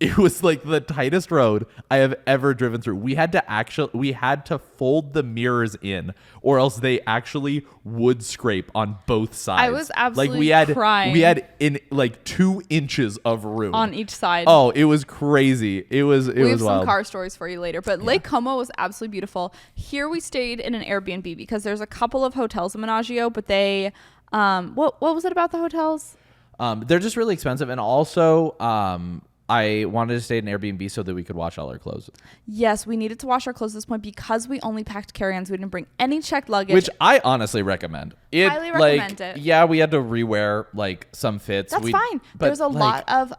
it was like the tightest road I have ever driven through. We had to fold the mirrors in, or else they actually would scrape on both sides. I was absolutely crying. We had in like 2 inches of room on each side. Oh, it was crazy. We have some car stories for you later, but Lake Como was absolutely beautiful. Here we stayed in an Airbnb because there's a couple of hotels in Menaggio, but they, what was it about the hotels? They're just really expensive. And also, I wanted to stay in an Airbnb so that we could wash all our clothes. Yes, we needed to wash our clothes at this point because we only packed carry-ons. We didn't bring any checked luggage. Which I honestly recommend. Highly recommend it. Yeah, we had to rewear like some fits. That's fine. There's a lot of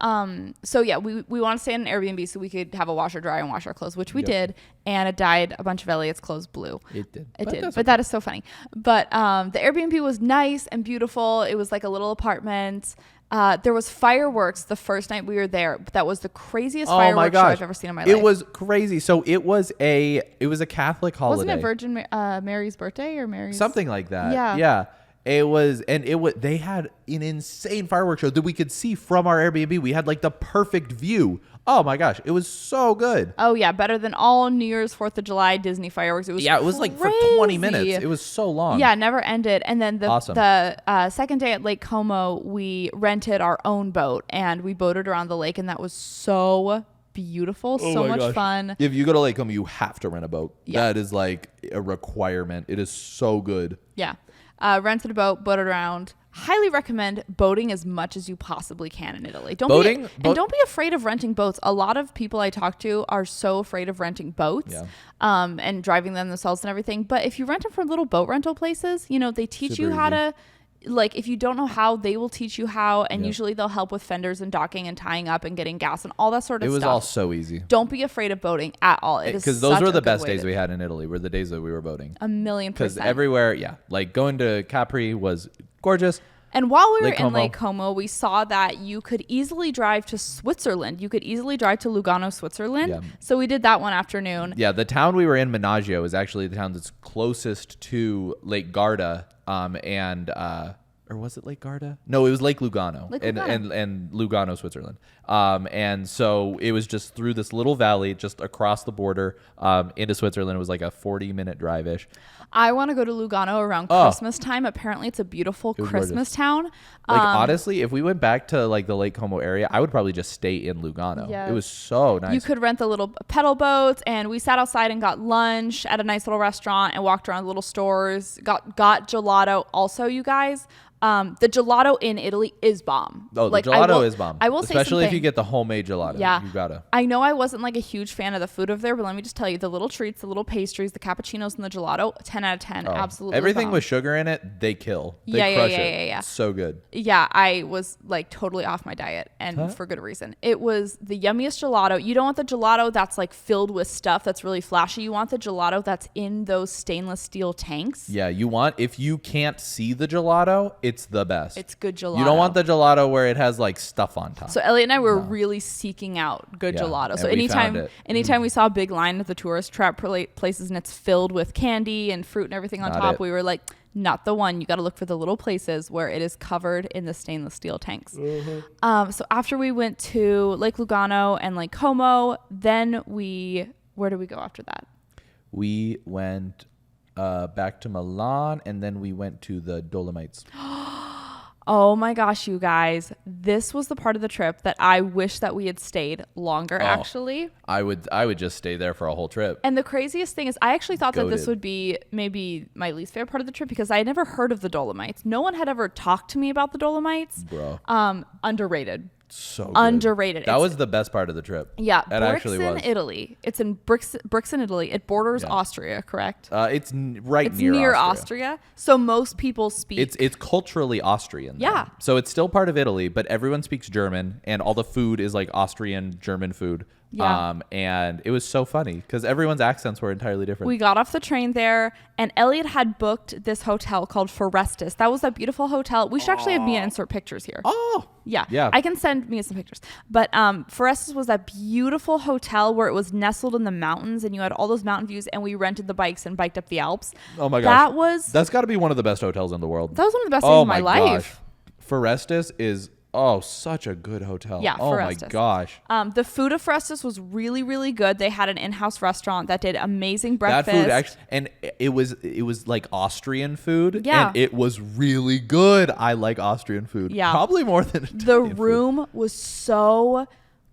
we want to stay in an Airbnb so we could have a washer dry and wash our clothes, which we did. And it dyed a bunch of Elliot's clothes blue. It did. But that is so funny. But the Airbnb was nice and beautiful. It was like a little apartment. There was fireworks the first night we were there. That was the craziest fireworks show I've ever seen in my life. It was crazy. So it was a Catholic holiday. Wasn't it Virgin Mary's birthday or Mary's? Something like that. Yeah. Yeah. They had an insane fireworks show that we could see from our Airbnb. We had like the perfect view. Oh my gosh, it was so good. Oh yeah, better than all New Year's, 4th of July Disney fireworks. It was it was like for 20 minutes. It was so long. Yeah, never ended. And then the second day at Lake Como, we rented our own boat and we boated around the lake, and that was so beautiful, so much fun. If you go to Lake Como, you have to rent a boat. Yeah. That is like a requirement. It is so good. Yeah. Rented a boat, boated around. Highly recommend boating as much as you possibly can in Italy. Don't be afraid of renting boats. A lot of people I talk to are so afraid of renting boats, and driving them themselves and everything. But if you rent them from little boat rental places, they teach you how to. Like, if you don't know how, they will teach you how, and usually they'll help with fenders and docking and tying up and getting gas and all that sort of stuff. It was all so easy. Don't be afraid of boating at all. Because those were the best days we had in Italy, were the days that we were boating. 1,000,000%. Because everywhere, like going to Capri was gorgeous. And while we were in Lake Como, we saw that you could easily drive to Switzerland. You could easily drive to Lugano, Switzerland. Yeah. So we did that one afternoon. Yeah, the town we were in, Menaggio, is actually the town that's closest to Lake Garda, or was it Lake Garda? No, it was Lake Lugano, and Lugano, Switzerland. And so it was just through this little valley, just across the border into Switzerland. It was like a 40-minute drive-ish. I want to go to Lugano around Christmas time. Apparently, it's a beautiful Christmas town. Like, honestly, if we went back to like the Lake Como area, I would probably just stay in Lugano. Yes. It was so nice. You could rent the little pedal boats, and we sat outside and got lunch at a nice little restaurant and walked around the little stores. Got gelato. Also, you guys. The gelato in Italy is bomb. Oh, the gelato is bomb. I will say especially if you get the homemade gelato. Yeah, you gotta. I know I wasn't like a huge fan of the food over there, but let me just tell you, the little treats, the little pastries, the cappuccinos, and the gelato, 10 out of 10, absolutely. Everything bomb. with sugar in it, they kill. They crush it. Yeah. So good. Yeah, I was like totally off my diet, and for good reason. It was the yummiest gelato. You don't want the gelato that's like filled with stuff that's really flashy. You want the gelato that's in those stainless steel tanks. Yeah, if you can't see the gelato, it's the best. It's good gelato. You don't want the gelato where it has like stuff on top. So Elliot and I were really seeking out good gelato. So anytime we saw a big line at the tourist trap places and it's filled with candy and fruit and everything on top, we were like, not the one. You got to look for the little places where it is covered in the stainless steel tanks. Mm-hmm. So after we went to Lake Lugano and Lake Como, then where did we go after that? We went back to Milan, and then we went to the Dolomites. Oh my gosh, you guys. This was the part of the trip that I wish that we had stayed longer, actually. I would just stay there for a whole trip. And the craziest thing is I actually thought that this would be maybe my least favorite part of the trip because I had never heard of the Dolomites. No one had ever talked to me about the Dolomites. Bro. Underrated. So good. Underrated. That was the best part of the trip. Yeah, Brixen, Italy. It's in Brixen, Italy. It borders Austria, correct? It's near Austria. So most people speak. It's culturally Austrian. Yeah. So it's still part of Italy, but everyone speaks German, and all the food is like Austrian German food. Yeah. And it was so funny because everyone's accents were entirely different. We got off the train there, and Elliot had booked this hotel called Forestis. That was a beautiful hotel. We should actually have Mia insert pictures here. Oh. Yeah. I can send Mia some pictures. But Forestis was a beautiful hotel where it was nestled in the mountains, and you had all those mountain views, and we rented the bikes and biked up the Alps. Oh my gosh. That's got to be one of the best hotels in the world. That was one of the best days of my life. Forestis is such a good hotel. Yeah, oh my gosh. The food of Forestis was really, really good. They had an in-house restaurant that did amazing breakfast. That food actually, and it was like Austrian food. Yeah. And it was really good. I like Austrian food. Yeah. Probably more than Italian the room food. Was so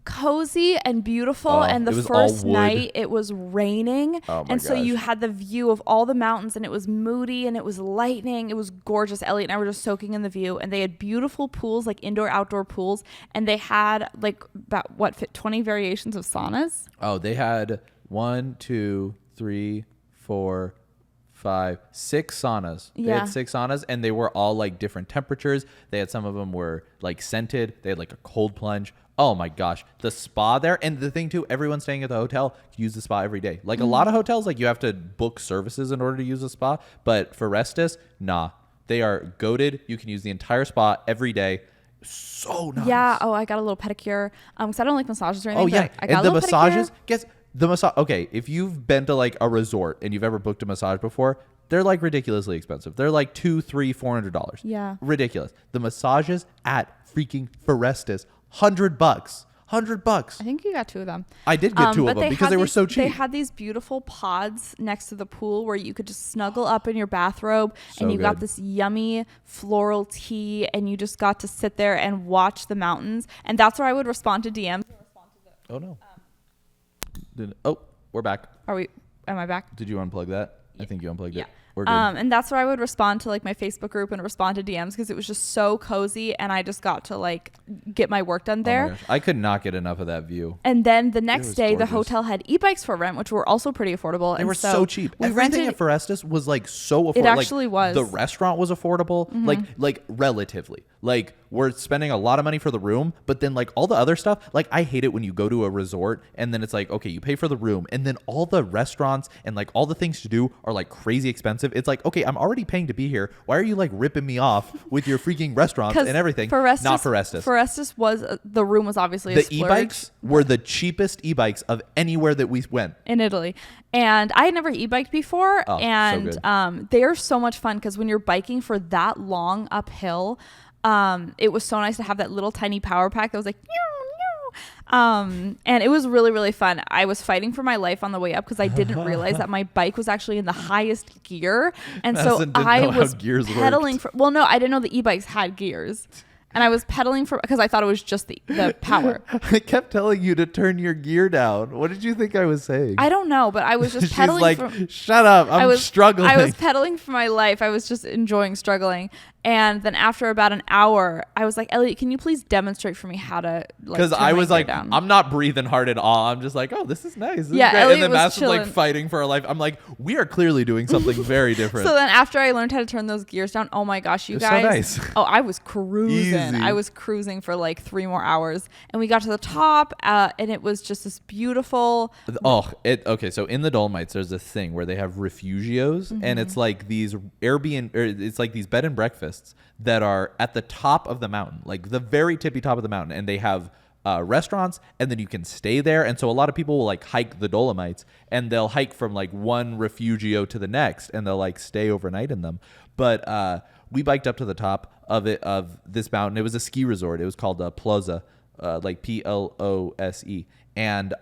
cozy and beautiful. Oh, And the it was all first wood. night it was raining. Oh my and so you gosh. had the view of all the mountains, and it was moody and it was lightning. It was gorgeous. Elliot and I were just soaking in the view, and they had beautiful pools, like indoor, outdoor pools. And they had like about 20 variations of saunas. Oh, they had 1, 2, 3, 4, 5, 6 saunas. They Yeah. had 6 saunas, and they were all like different temperatures. They had some of them were like scented. They had like a cold plunge. Oh my gosh, the spa there. And the thing too, everyone staying at the hotel can use the spa every day. Like a lot of hotels, like you have to book services in order to use a spa. But for Restis, nah, they are goated. You can use the entire spa every day. So nice. Yeah. Oh, I got a little pedicure. Because I don't like massages or anything. Oh yeah, but I got and a the little massages. pedicure. Guess the massage. Okay, if you've been to like a resort and you've ever booked a massage before, they're like ridiculously expensive. They're like $200, $300, $400. Yeah. Ridiculous. The massages at freaking Forestis, $100. $100. I think you got 2 of them. I did get 2 but of them because had they were these- so cheap. They had these beautiful pods next to the pool where you could just snuggle up in your bathrobe, So and you got good. this yummy floral tea, and you just got to sit there and watch the mountains. And that's where I would respond to DMs. Oh no. Oh, we're back. Am I back? Did you unplug that? I think you unplugged Yeah. it. We're good. And that's where I would respond to like my Facebook group and respond to DMs, because it was just so cozy, and I just got to like get my work done Oh my there. gosh. I could not get enough of that view. And then the next was day, the gorgeous. hotel had e-bikes for rent, which were also pretty affordable. They and were so cheap. We Everything rented. at Forestis was like so affordable. It actually was. The restaurant was affordable, like relatively. Like we're spending a lot of money for the room, but then like all the other stuff, like I hate it when you go to a resort and then it's like, okay, you pay for the room and then all the restaurants and like all the things to do are like crazy expensive. It's like, okay, I'm already paying to be here. Why are you like ripping me off with your freaking restaurants and everything? Forestis, Not Forestis. Forestis was the room was obviously a The splurge e-bikes were the cheapest e-bikes of anywhere that we went. in Italy, and I had never e-biked before, Oh, so and good. they are so much fun because when you're biking for that long uphill, it was so nice to have that little tiny power pack that was like. And it was really, really fun. I was fighting for my life on the way up because I didn't realize that my bike was actually in the highest gear. And so Madison didn't I know how was gears pedaling worked. well, no, I didn't know the e-bikes had gears. And I was pedaling for because I thought it was just the power. I kept telling you to turn your gear down. What did you think I was saying? I don't know, but I was just She's pedaling like, for shut up. I'm struggling. I was pedaling for my life. I was just enjoying struggling. And then after about an hour, I was like, Elliot, can you please demonstrate for me how to like because turn I my was gear like, down? I'm not breathing hard at all. I'm just like, oh, this is nice. This is Yeah, great. Elliot And then was Madison's like chilling. fighting for her life. I'm like, we are clearly doing something very different. So then after I learned how to turn those gears down, oh my gosh, you It was so guys. nice. Oh, I was cruising. Easy. I was cruising for like 3 more hours. And we got to the top and it was just this beautiful. Okay. So in the Dolomites, there's this thing where they have refugios, and it's like these Airbnb, or it's like these bed and breakfasts that are at the top of the mountain, like the very tippy top of the mountain, and they have restaurants, and then you can stay there. And so a lot of people will like hike the Dolomites, and they'll hike from like one refugio to the next, and they'll like stay overnight in them. But we biked up to the top of this mountain. It was a ski resort. It was called Plose, like Plose. And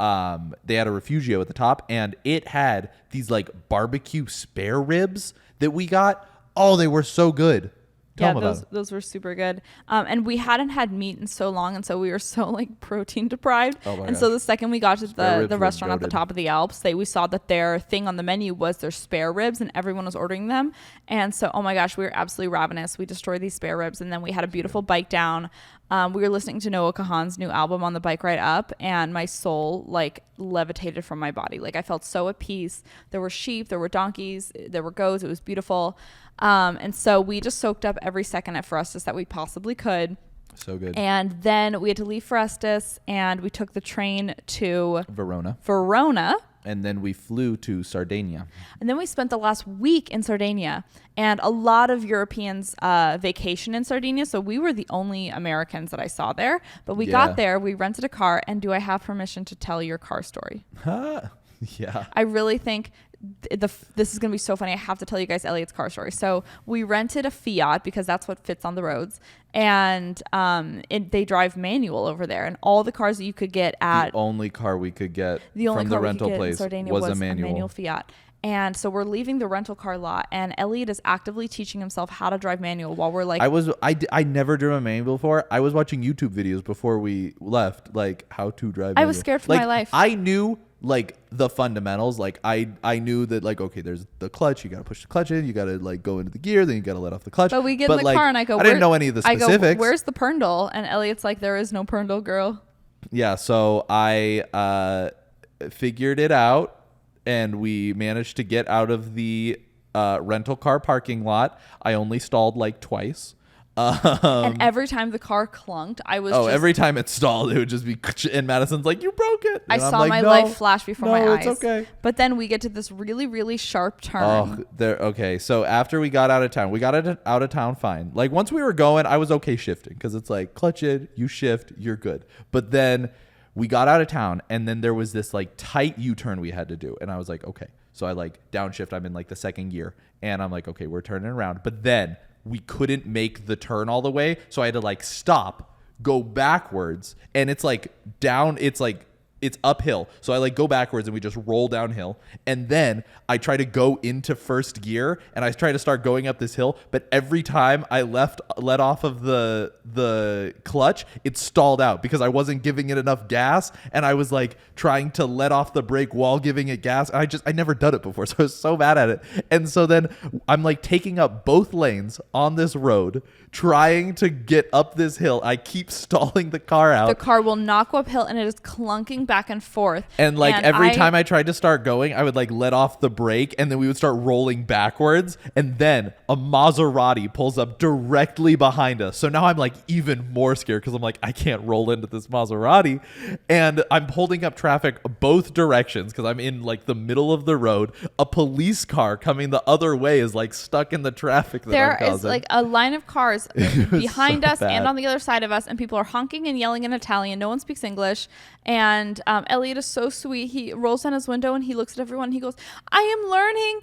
they had a refugio at the top, and it had these like barbecue spare ribs that we got. Oh, they were so good. Tell them about it. Those were super good. And we hadn't had meat in so long, and so we were so like protein deprived. Oh my and so gosh. the second we got to Spare the ribs were restaurant at the goated. top of the Alps, we saw that their thing on the menu was their spare ribs, and everyone was ordering them. And so, oh my gosh, we were absolutely ravenous. We destroyed these spare ribs, and then we had a beautiful bike down. We were listening to Noah Kahan's new album on the bike ride up, and my soul like levitated from my body. Like I felt so at peace. There were sheep, there were donkeys, there were goats. It was beautiful. And so we just soaked up every second at Forestis that we possibly could. So good. And then we had to leave Forestis, and we took the train to Verona. And then we flew to Sardinia. And then we spent the last week in Sardinia. And a lot of Europeans vacation in Sardinia. So we were the only Americans that I saw there. But we Yeah. got there, we rented a car. And do I have permission to tell your car story? Yeah. I really think this is going to be so funny. I have to tell you guys Elliot's car story. So we rented a Fiat because that's what fits on the roads. And they drive manual over there. And all the cars that you could get at... The only car we could get from the rental place was a manual Fiat. And so we're leaving the rental car lot, and Elliot is actively teaching himself how to drive manual while we're like... I never drove a manual before. I was watching YouTube videos before we left, like how to drive manual. I was scared for my life. I knew like the fundamentals. Like I knew that like, okay, there's the clutch. You got to push the clutch in. You got to like go into the gear. Then you got to let off the clutch. But we get in the car and I go... I didn't know any of the specifics. I go, where's the Perndle? And Elliot's like, there is no Perndle, girl. Yeah, so I figured it out. And we managed to get out of the rental car parking lot. I only stalled like twice. And every time the car clunked, I was every time it stalled, it would just be... And Madison's like, you broke it. And I saw my life flash before my eyes. It's okay. But then we get to this really, really sharp turn. Okay, so after we got out of town, we got out of town fine. Like once we were going, I was okay shifting because it's like clutch in, you shift, you're good. But then... we got out of town, and then there was this like tight U-turn we had to do. And I was like, okay. So I like downshift. I'm in like the second gear. And I'm like, okay, we're turning around. But then we couldn't make the turn all the way. So I had to like stop, go backwards. And it's like down. It's uphill. So I like go backwards and we just roll downhill. And then I try to go into first gear and I try to start going up this hill. But every time I let off of the clutch, it stalled out because I wasn't giving it enough gas. And I was like trying to let off the brake while giving it gas. And I never done it before. So I was so bad at it. And so then I'm like taking up both lanes on this road, trying to get up this hill. I keep stalling the car out. The car will not go uphill and it is clunking back and forth. And like every time I tried to start going, I would like let off the brake and then we would start rolling backwards. And then a Maserati pulls up directly behind us. So now I'm like even more scared because I'm like, I can't roll into this Maserati. And I'm holding up traffic both directions because I'm in like the middle of the road. A police car coming the other way is like stuck in the traffic. There is like a line of cars behind us bad. and on the other side of us, and people are honking and yelling in Italian. No one speaks English. And Elliot is so sweet. He rolls down his window and he looks at everyone and he goes, I am learning.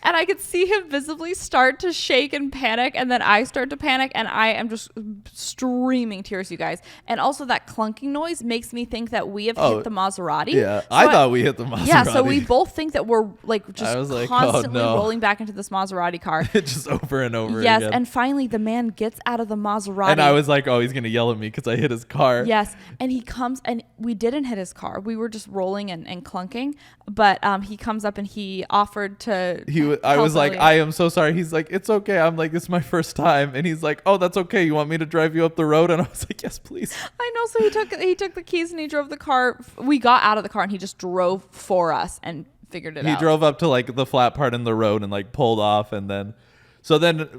And I could see him visibly start to shake and panic. And then I start to panic and I am just streaming tears, you guys. And also that clunking noise makes me think that we have hit the Maserati. Yeah, so I thought we hit the Maserati. Yeah, so we both think that we're like just constantly rolling back into this Maserati car. Just over and over again. Yes, and finally the man gets out of the Maserati. And I was like, oh, he's going to yell at me because I hit his car. Yes, and he comes, and we didn't hit his car. We were just rolling and clunking. But he comes up and he offered to I was like, I am so sorry. He's like, it's okay. I'm like, it's my first time. And he's like, oh, that's okay. You want me to drive you up the road? And I was like, yes, please. I know. So he took the keys and he drove the car. We got out of the car and he just drove for us and figured it out. He drove up to like the flat part in the road and like pulled off. And then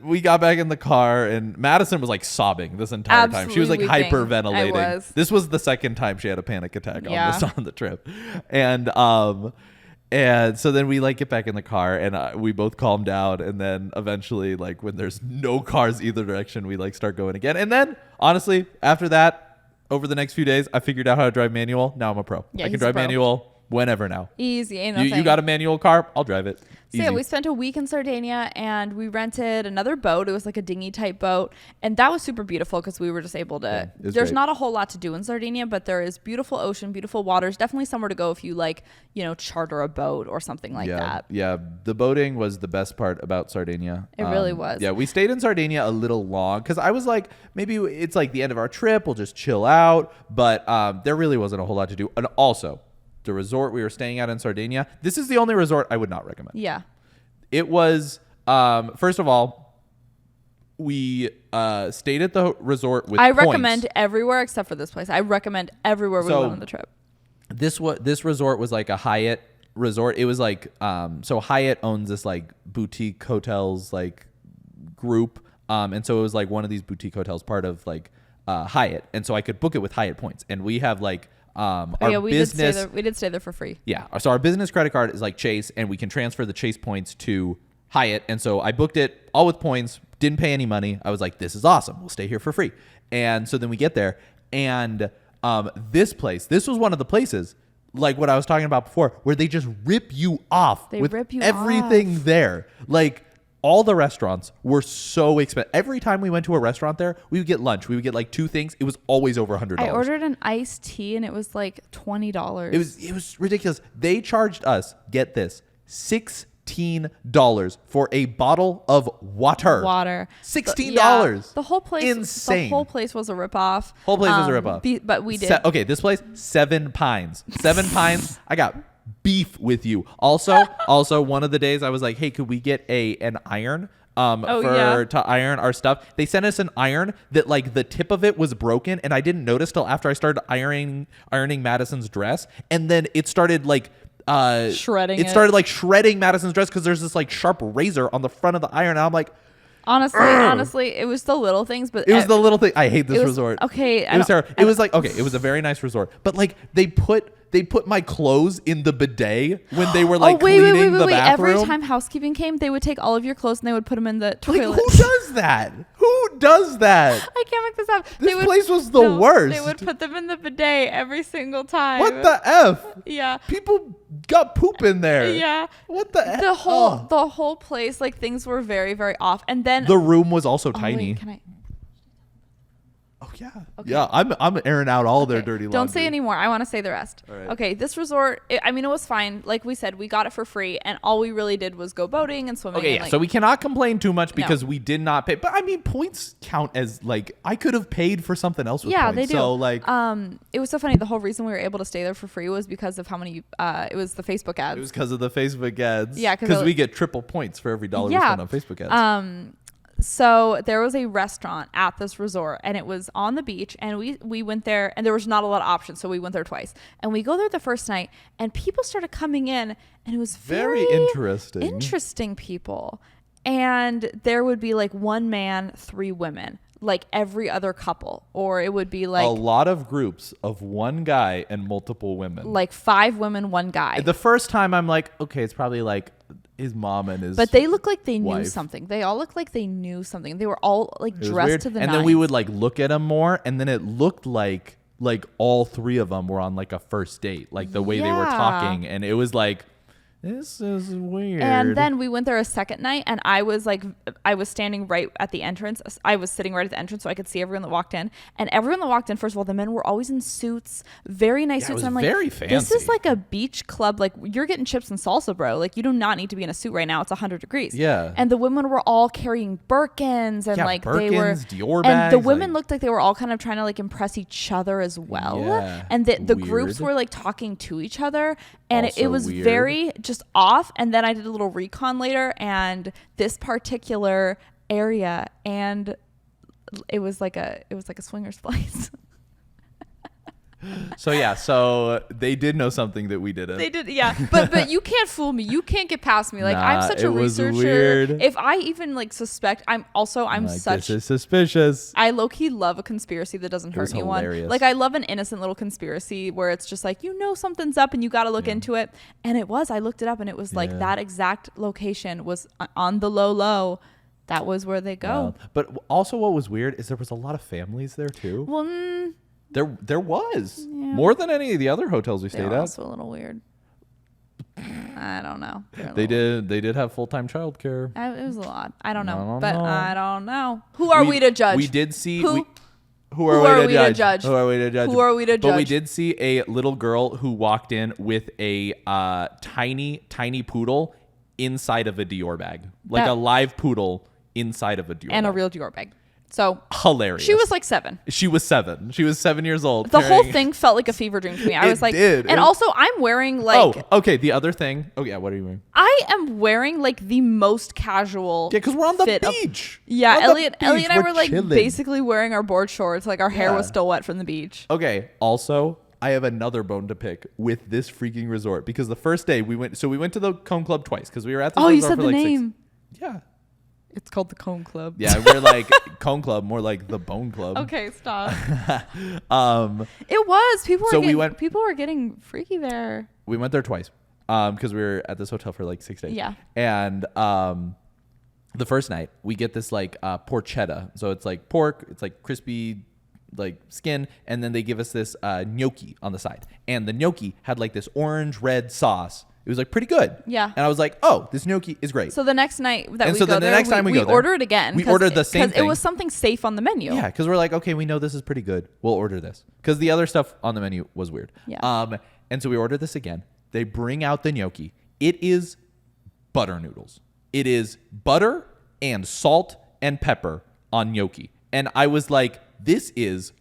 we got back in the car and Madison was like sobbing this entire time. She was like weeping. hyperventilating. This was the second time she had a panic attack on the trip. And so then we like get back in the car and we both calm down. And then eventually, like when there's no cars either direction, we like start going again. And then honestly, after that, over the next few days, I figured out how to drive manual. Now I'm a pro. Yeah, I can drive manual whenever now. Easy. Ain't you got a manual car? I'll drive it. So yeah, we spent a week in Sardinia and we rented another boat. It was like a dinghy type boat. And that was super beautiful because we were just able to... there's great. Not a whole lot to do in Sardinia, but there is beautiful ocean, beautiful waters. Definitely somewhere to go if you like, charter a boat or something like that. Yeah, the boating was the best part about Sardinia. It really was. Yeah, we stayed in Sardinia a little long because I was like, maybe it's like the end of our trip. We'll just chill out. But there really wasn't a whole lot to do. And also, the resort we were staying at in Sardinia, this is the only resort I would not recommend. Yeah. It was, first of all, we stayed at the resort with points. Recommend everywhere except for this place. I recommend everywhere we went on the trip. This resort was like a Hyatt resort. It was like, so Hyatt owns this like boutique hotels like group. And so it was like one of these boutique hotels part of like Hyatt. And so I could book it with Hyatt points. And we have like... we did stay there for free. Yeah. So our business credit card is like Chase and we can transfer the Chase points to Hyatt. And so I booked it all with points, didn't pay any money. I was like, this is awesome. We'll stay here for free. And so then we get there and this was one of the places like what I was talking about before, where they just rip you off with rip you everything off. there. Like all the restaurants were so expensive. Every time we went to a restaurant there, we would get lunch. We would get like 2 things. It was always over $100. I ordered an iced tea and it was like $20. It was ridiculous. They charged us, get this, $16 for a bottle of water. $16. Yeah, the whole place. Insane. The whole place was a ripoff. Whole place was a ripoff. But we did. Okay, this place, 7 Pines. 7 Pines. I got beef with you. Also, one of the days I was like, hey, could we get an iron? To iron our stuff. They sent us an iron that like the tip of it was broken, and I didn't notice till after I started ironing Madison's dress, and then it started like shredding. It started like shredding Madison's dress because there's this like sharp razor on the front of the iron, and I'm like, honestly, it was the little things, but it was the little thing. I hate this resort. Okay, it was terrible. It was like, okay, it was a very nice resort, but like they put my clothes in the bidet when they were like cleaning the bathroom. Every time housekeeping came, they would take all of your clothes and they would put them in the toilet. Like, who does that? Who does that? I can't make this up. This place was the worst. They would put them in the bidet every single time. What the F? Yeah. People got poop in there. Yeah. What the F? The whole place, like things were very, very off. And then the room was also tiny. Wait, can I? Oh yeah. Okay. Yeah, I'm airing out all their dirty laundry. Don't say anymore. I want to say the rest. All right. Okay, this resort, it was fine. Like we said, we got it for free, and all we really did was go boating and swimming. Okay, and, yeah. like, So we cannot complain too much because we did not pay. But I mean, points count as like I could have paid for something else with points. They do. So like, it was so funny. The whole reason we were able to stay there for free was because of how many. It was the Facebook ads. it was because of the Facebook ads. Yeah, because we get triple points for every dollar we spend on Facebook ads. So there was a restaurant at this resort and it was on the beach, and we went there, and there was not a lot of options. So we went there twice, and we go there the first night, and people started coming in, and it was very interesting people. And there would be like 1 man, 3 women, like every other couple, or it would be like a lot of groups of 1 guy and multiple women, like 5 women, 1 guy. The first time I'm like, okay, it's probably like his mom and his But they look like they wife. knew something. They all looked like they knew something. They were all like dressed weird. to the and nines. then we would like look at them more, and then it looked like all 3 of them were on like a first date, like the way they were talking, and it was like, this is weird. And then we went there a second night, and I was standing right at the entrance. I was sitting right at the entrance so I could see everyone that walked in. And everyone that walked in, first of all, the men were always in suits, very nice suits. It was and I'm like, very fancy. This is like a beach club. Like, you're getting chips and salsa, bro. Like, you do not need to be in a suit right now. It's 100 degrees. Yeah. And the women were all carrying Birkins, and like they were Dior and bags, the women looked like they were all kind of trying to like impress each other as well. Yeah. And the Weird. groups were like talking to each other, and it Also was weird. very just off. And then I did a little recon later, and this particular area, and it was like a swingers place. So they did know something that we didn't. They did, yeah. But you can't fool me. You can't get past me. Like, I'm such a researcher. Weird. If I even like suspect, I'm like, such. This is suspicious. I low-key love a conspiracy that doesn't hurt anyone. Hilarious. Like, I love an innocent little conspiracy where it's just like, something's up and you got to look into it. And it was. I looked it up, and it was like that exact location was on the low. That was where they go. But also, what was weird is there was a lot of families there too. Well, there was more than any of the other hotels we stayed at. Also a little weird. I don't know. They did have full-time childcare. It was a lot. I don't know. I don't know. Who are we to judge? We did see. Who are we to judge? Who are we to judge? But we did see a little girl who walked in with a tiny poodle inside of a Dior bag, like a live poodle inside of a Dior and bag. a real Dior bag. So hilarious. She was like 7. She was 7. She was 7 years old. The whole thing felt like a fever dream to me. I was like, and also I'm wearing like. Oh, okay. The other thing. Oh yeah, what are you wearing? I am wearing like the most casual. Yeah, because we're on the beach. Elliot and I were like chilling. Basically wearing our board shorts. Like our hair was still wet from the beach. Okay. Also, I have another bone to pick with this freaking resort, because the first day we went to the Cone Club twice because we were at the. Oh, resort you said for the like name. Yeah. It's called the Cone Club. Yeah, we're like Cone Club, more like the Bone Club. Okay, stop. It was. People were getting freaky there. We went there twice because we were at this hotel for like 6 days. Yeah. And the first night we get this like porchetta. So it's like pork. It's like crispy like skin, and then they give us this gnocchi on the side, and the gnocchi had like this orange red sauce. It was like pretty good. Yeah. And I was like, oh, this gnocchi is great. So the next night that And we so go then the there, next time we go there, order it again. we ordered the same because it thing. was something safe on the menu. Yeah, because we're like, okay, we know this is pretty good. We'll order this because the other stuff on the menu was weird. Yeah. And so we ordered this again. They bring out the gnocchi. It is butter noodles. It is butter and salt and pepper on gnocchi. And I was like, this is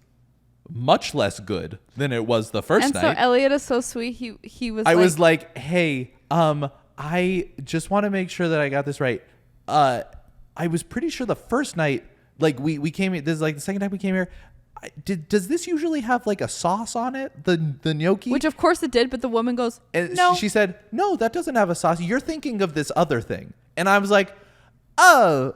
much less good than it was the first night. And so Elliot is so sweet. He was. I was like, hey, I just want to make sure that I got this right. I was pretty sure the first night, like we came here, this is like the second time we came here. Does this usually have like a sauce on it? The gnocchi? Which of course it did, but the woman goes, and no. She said, no, that doesn't have a sauce. You're thinking of this other thing. And I was like, oh,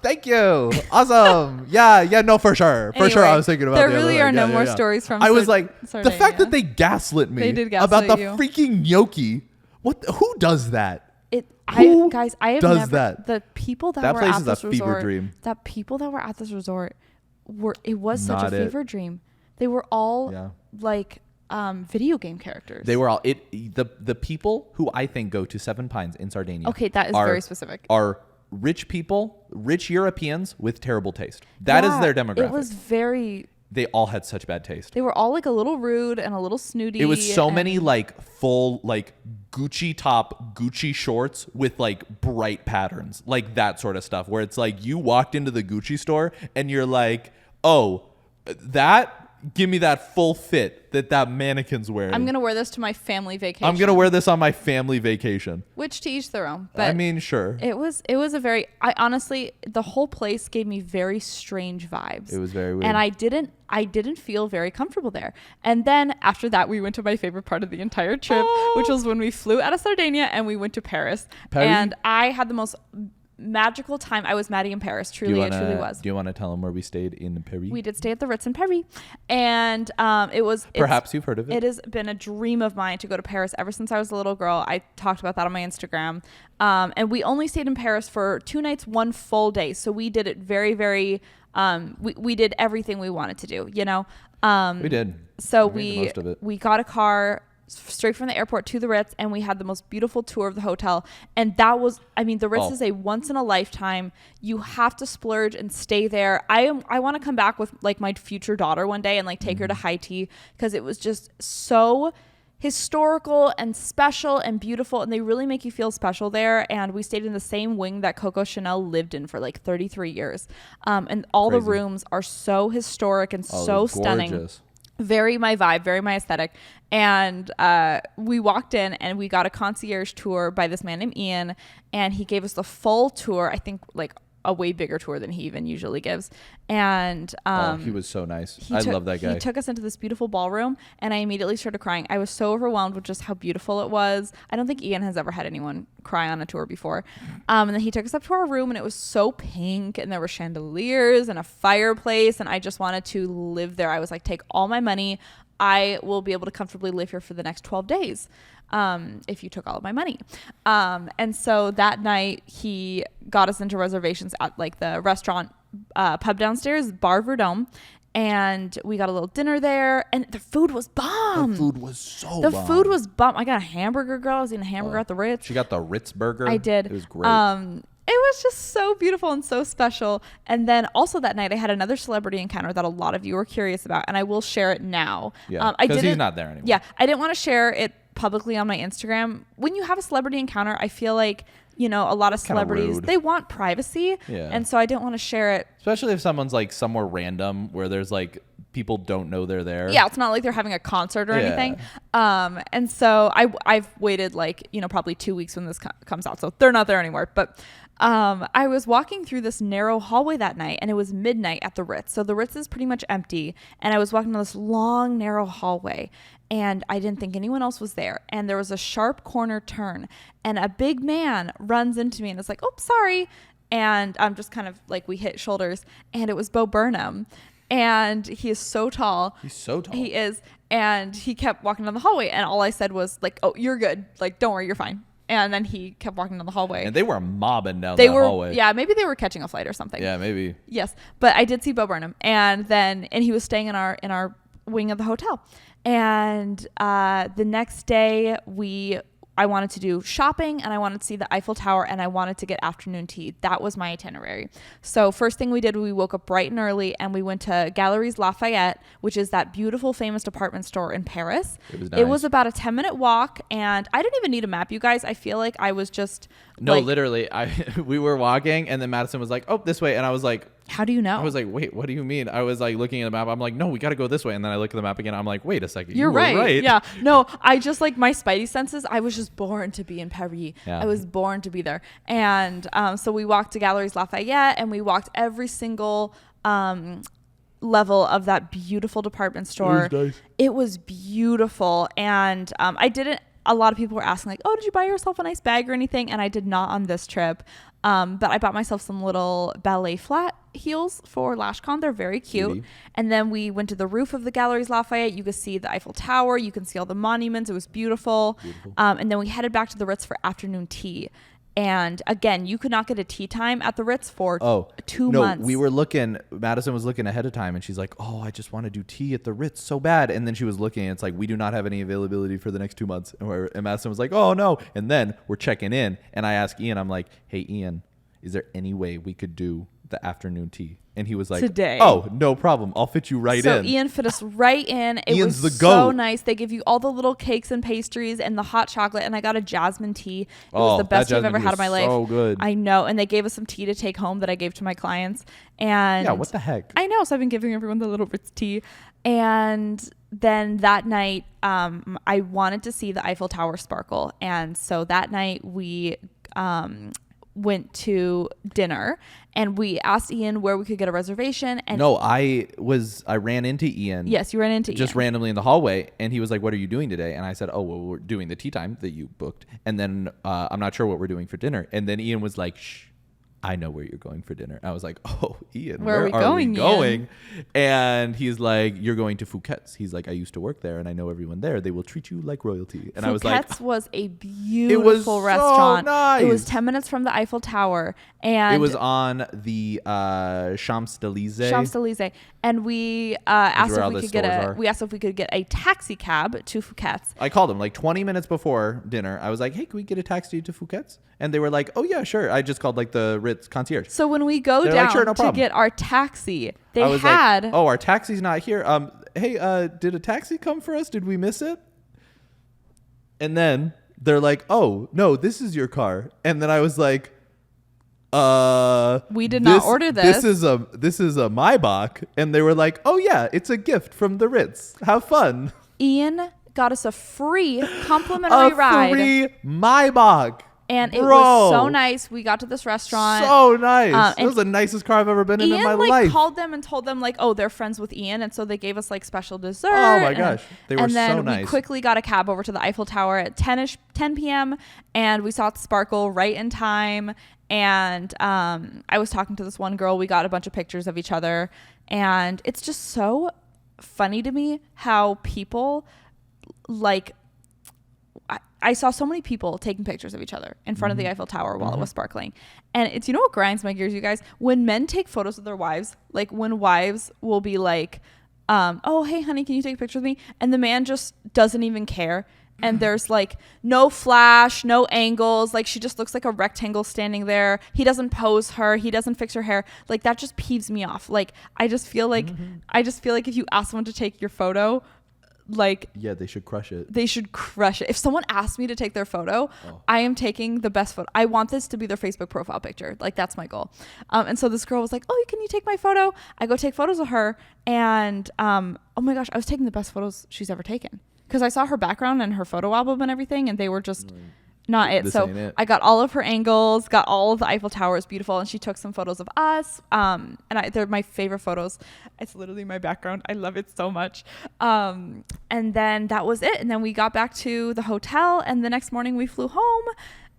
thank you. Awesome. yeah, no, for sure. For sure. I was thinking about there the really other are thing. no more stories from I was like, Sardinia. the fact that they gaslit me They did about gaslight the you. freaking gnocchi. Who does that? I have does never, that? the people that, That were place at is a this fever resort, dream. that people that were at this resort it was such Not a it. fever dream. They were all like video game characters. They were all the people who I think go to Seven Pines in Sardinia. Okay, that is very specific. Are rich people, rich Europeans with terrible taste. That is their demographic. It was very. They all had such bad taste. They were all like a little rude and a little snooty. It was so many like full like Gucci top, Gucci shorts with like bright patterns, like that sort of stuff where it's like you walked into the Gucci store and you're like, oh, give me that full fit that mannequin's wearing. I'm going to wear this to my family vacation. I'm going to wear this on my family vacation. Which to each their own. But I mean, sure. It was a very, I honestly, the whole place gave me very strange vibes. It was very weird. And I didn't feel very comfortable there. And then after that, we went to my favorite part of the entire trip, which was when we flew out of Sardinia and we went to Paris. And I had the most magical time. I was Maddie in Paris. Truly, it truly was. Do you want to tell them where we stayed in Paris? We did stay at the Ritz in Paris, and Perhaps you've heard of it. It has been a dream of mine to go to Paris ever since I was a little girl. I talked about that on my Instagram, and we only stayed in Paris for 2 nights, 1 full day. So we did it very, very. We did everything we wanted to do. You know. We did. So we made the most of it. We got a car straight from the airport to the Ritz, and we had the most beautiful tour of the hotel. And that was, I mean, the Ritz is a once in a lifetime. You have to splurge and stay there. I want to come back with like my future daughter one day and like take her to high tea, because it was just so historical and special and beautiful, and they really make you feel special there. And we stayed in the same wing that Coco Chanel lived in for like 33 years. And all the rooms are so historic and so stunning. Very my vibe, very my aesthetic. And we walked in and we got a concierge tour by this man named Ian, and he gave us the full tour. I think like a way bigger tour than he even usually gives. And he was so nice. I love that guy. He took us into this beautiful ballroom, and I immediately started crying. I was so overwhelmed with just how beautiful it was. I don't think Ian has ever had anyone cry on a tour before. And then he took us up to our room, and it was so pink, and there were chandeliers and a fireplace, and I just wanted to live there. I was like, take all my money. I will be able to comfortably live here for the next 12 days if you took all of my money. And so that night he got us into reservations at like the restaurant pub downstairs, Bar Verdome. And we got a little dinner there, and the food was bomb. The food was so The bomb. food was bomb. I got a hamburger, girl. I was eating a hamburger at the Ritz. She got the Ritz burger. I did. It was great. It was just so beautiful and so special. And then also that night I had another celebrity encounter that a lot of you were curious about, and I will share it now. Yeah, because he's not there anymore. Yeah, I didn't want to share it publicly on my Instagram. When you have a celebrity encounter, I feel like, you know, a lot of celebrities, they want privacy. Yeah. And so I didn't want to share it. Especially if someone's like somewhere random where there's like people don't know they're there. Yeah, it's not like they're having a concert or anything. And so I've waited like, you know, probably 2 weeks when this comes out. So they're not there anymore. But I was walking through this narrow hallway that night, and it was midnight at the Ritz. So the Ritz is pretty much empty. And I was walking down this long, narrow hallway, and I didn't think anyone else was there. And there was a sharp corner turn, and a big man runs into me and is like, oh, sorry. And I'm just kind of like, we hit shoulders, and it was Bo Burnham. And he is so tall. He's so tall. He is. And he kept walking down the hallway, and all I said was like, oh, you're good. Like, don't worry, you're fine. And then he kept walking down the hallway. And they were mobbing down They that were, hallway. yeah, maybe they were catching a flight or something. Yeah, maybe. Yes, but I did see Bo Burnham, and he was staying in our wing of the hotel. And the next day I wanted to do shopping, and I wanted to see the Eiffel Tower, and I wanted to get afternoon tea. That was my itinerary. So first thing we did, we woke up bright and early, and we went to Galeries Lafayette, which is that beautiful, famous department store in Paris. It was nice. It was about a 10-minute walk, and I didn't even need a map, you guys. I feel like I was just literally, we were walking, and then Madison was like, "Oh, this way," and I was like, how do you know? I was like, wait, what do you mean? I was like looking at the map. I'm like, no, we got to go this way. And then I look at the map again. I'm like, wait a second. You're you were right. Yeah. No, I just like my spidey senses. I was just born to be in Paris. Yeah. I was born to be there. And so we walked to Galeries Lafayette, and we walked every single level of that beautiful department store. It was nice. It was beautiful. And a lot of people were asking like, oh, did you buy yourself a nice bag or anything? And I did not on this trip. But I bought myself some little ballet flat heels for LashCon. They're very cute. Cutie. And then we went to the roof of the Galeries Lafayette. You could see the Eiffel Tower. You can see all the monuments. It was beautiful. And then we headed back to the Ritz for afternoon tea. And again, you could not get a tea time at the Ritz for 2 months. We were looking, Madison was looking ahead of time, and she's like, oh, I just want to do tea at the Ritz so bad. And then she was looking, and it's like, we do not have any availability for the next 2 months. And Madison was like, oh, no. And then we're checking in, and I asked Ian, I'm like, hey, Ian, is there any way we could do the afternoon tea? And he was like, today. Oh, no problem. I'll fit you right in. So Ian fit us right in. It Ian's was the goat. so nice. They give you all the little cakes and pastries and the hot chocolate. And I got a jasmine tea. It was the best tea I've ever had in my life. So good. I know. And they gave us some tea to take home that I gave to my clients. And yeah, what the heck? I know. So I've been giving everyone the little Ritz tea. And then that night, I wanted to see the Eiffel Tower sparkle. And so that night we went to dinner, and we asked Ian where we could get a reservation. And no, I ran into Ian. Yes, you ran into just Ian. randomly in the hallway, and he was like, what are you doing today? And I said, oh, well, we're doing the tea time that you booked, and then I'm not sure what we're doing for dinner. And then Ian was like, shh, I know where you're going for dinner. I was like, oh, Ian, where are we going? And he's like, you're going to Fouquet's. He's like, I used to work there, and I know everyone there. They will treat you like royalty. And I was like, Fouquet's was a beautiful restaurant. So nice. It was 10 minutes from the Eiffel Tower, and it was on the Champs-Élysées. Champs-Élysées. And we asked if we could get a taxi cab to Fouquet's. I called them like 20 minutes before dinner. I was like, hey, can we get a taxi to Fouquet's? And they were like, oh, yeah, sure. I just called like the Ritz concierge. So when we go down to get our taxi, they had... Like, oh, our taxi's not here. Hey, did a taxi come for us? Did we miss it? And then they're like, oh, no, this is your car. And then I was like... we did not order this. This is a Maybach. And they were like, oh yeah, it's a gift from the Ritz. Have fun. Ian got us a free complimentary ride. A free Maybach. And it was so nice. We got to this restaurant. So nice. It was the nicest car I've ever been in my life. Ian called them and told them like, oh, they're friends with Ian. And so they gave us like special dessert. Oh my gosh. They were so nice. And then we quickly got a cab over to the Eiffel Tower at 10 p.m. And we saw it sparkle right in time. And I was talking to this one girl. We got a bunch of pictures of each other. And it's just so funny to me how people like... I saw so many people taking pictures of each other in front of the Eiffel Tower while it was sparkling. And it's, you know what grinds my gears, you guys? When men take photos of their wives, like when wives will be like, oh, hey, honey, can you take a picture with me? And the man just doesn't even care. And there's like no flash, no angles. Like she just looks like a rectangle standing there. He doesn't pose her. He doesn't fix her hair. Like that just peeves me off. Like I just feel like if you ask someone to take your photo, like yeah, they should crush it. If someone asks me to take their photo, I am taking the best photo. I want this to be their Facebook profile picture. Like that's my goal. And so this girl was like, oh, can you take my photo? I go take photos of her, and oh my gosh, I was taking the best photos she's ever taken, because I saw her background and her photo album and everything, and they were just not it. So I got all of her angles, got all of the Eiffel Tower. It's beautiful. And she took some photos of us. And they're my favorite photos. It's literally my background. I love it so much. And then that was it. And then we got back to the hotel, and the next morning we flew home,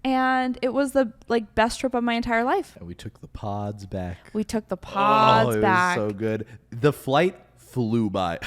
and it was the like best trip of my entire life. And we took the pods back. It was so good. The flight flew by.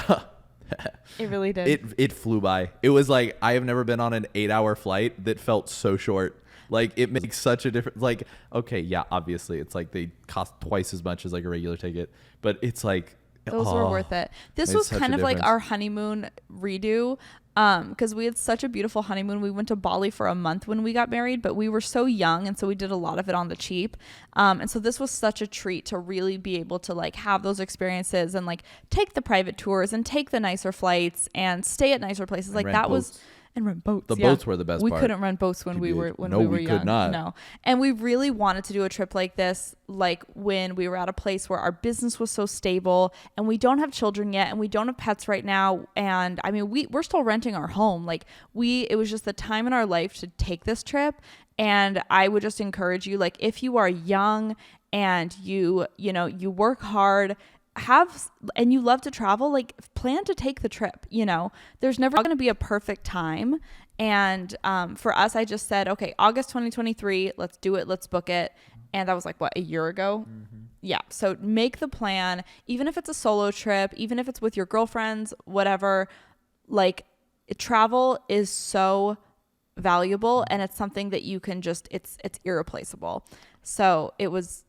It really did. It flew by. It was like, I have never been on an 8-hour flight that felt so short. Like, it makes such a difference. Like, okay, yeah, obviously it's like they cost twice as much as like a regular ticket, but it's like, those were worth it. This was kind of like our honeymoon redo, because we had such a beautiful honeymoon. We went to Bali for a month when we got married, but we were so young, and so we did a lot of it on the cheap. And so this was such a treat to really be able to like have those experiences and like take the private tours and take the nicer flights and stay at nicer places. Like that was. And rent boats. The boats were the best part. We couldn't rent boats when we were young. Could not. No. And we really wanted to do a trip like this, like when we were at a place where our business was so stable and we don't have children yet and we don't have pets right now. And I mean, we're still renting our home. Like it was just the time in our life to take this trip. And I would just encourage you, like, if you are young and you work hard, and you love to travel, like plan to take the trip. There's never going to be a perfect time. And for us, I just said, okay, August 2023, let's do it, let's book it. And that was like what, a year ago? Mm-hmm. Yeah. So make the plan, even if it's a solo trip, even if it's with your girlfriends, whatever. Like, travel is so valuable, and it's something that you can just it's irreplaceable. So it was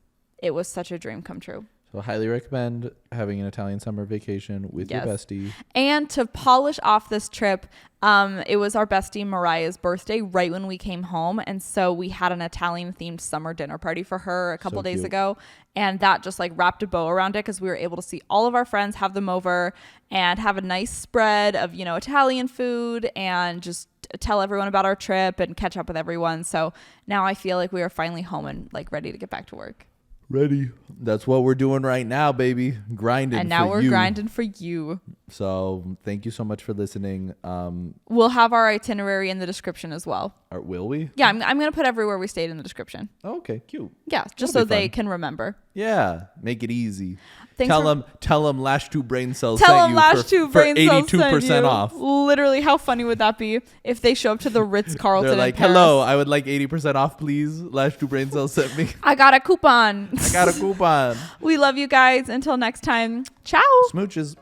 such a dream come true. So highly recommend having an Italian summer vacation with your bestie. And to polish off this trip, it was our bestie Mariah's birthday right when we came home. And so we had an Italian themed summer dinner party for her a couple days ago. And that just like wrapped a bow around it, because we were able to see all of our friends, have them over and have a nice spread of, Italian food, and just tell everyone about our trip and catch up with everyone. So now I feel like we are finally home and like ready to get back to work. Ready. That's what we're doing right now, baby. Grinding. And now we're grinding for you. So thank you so much for listening. We'll have our itinerary in the description as well. Or will we? Yeah, I'm going to put everywhere we stayed in the description. Okay, cute. Yeah, just so they can remember. Yeah, make it easy. Tell them Lash 2 Brain Cells sent you for 82% off. Literally, how funny would that be if they show up to the Ritz-Carlton They're like, hello, I would like 80% off, please. Lash 2 Brain Cells sent me. I got a coupon. I got a coupon. We love you guys. Until next time. Ciao. Smooches.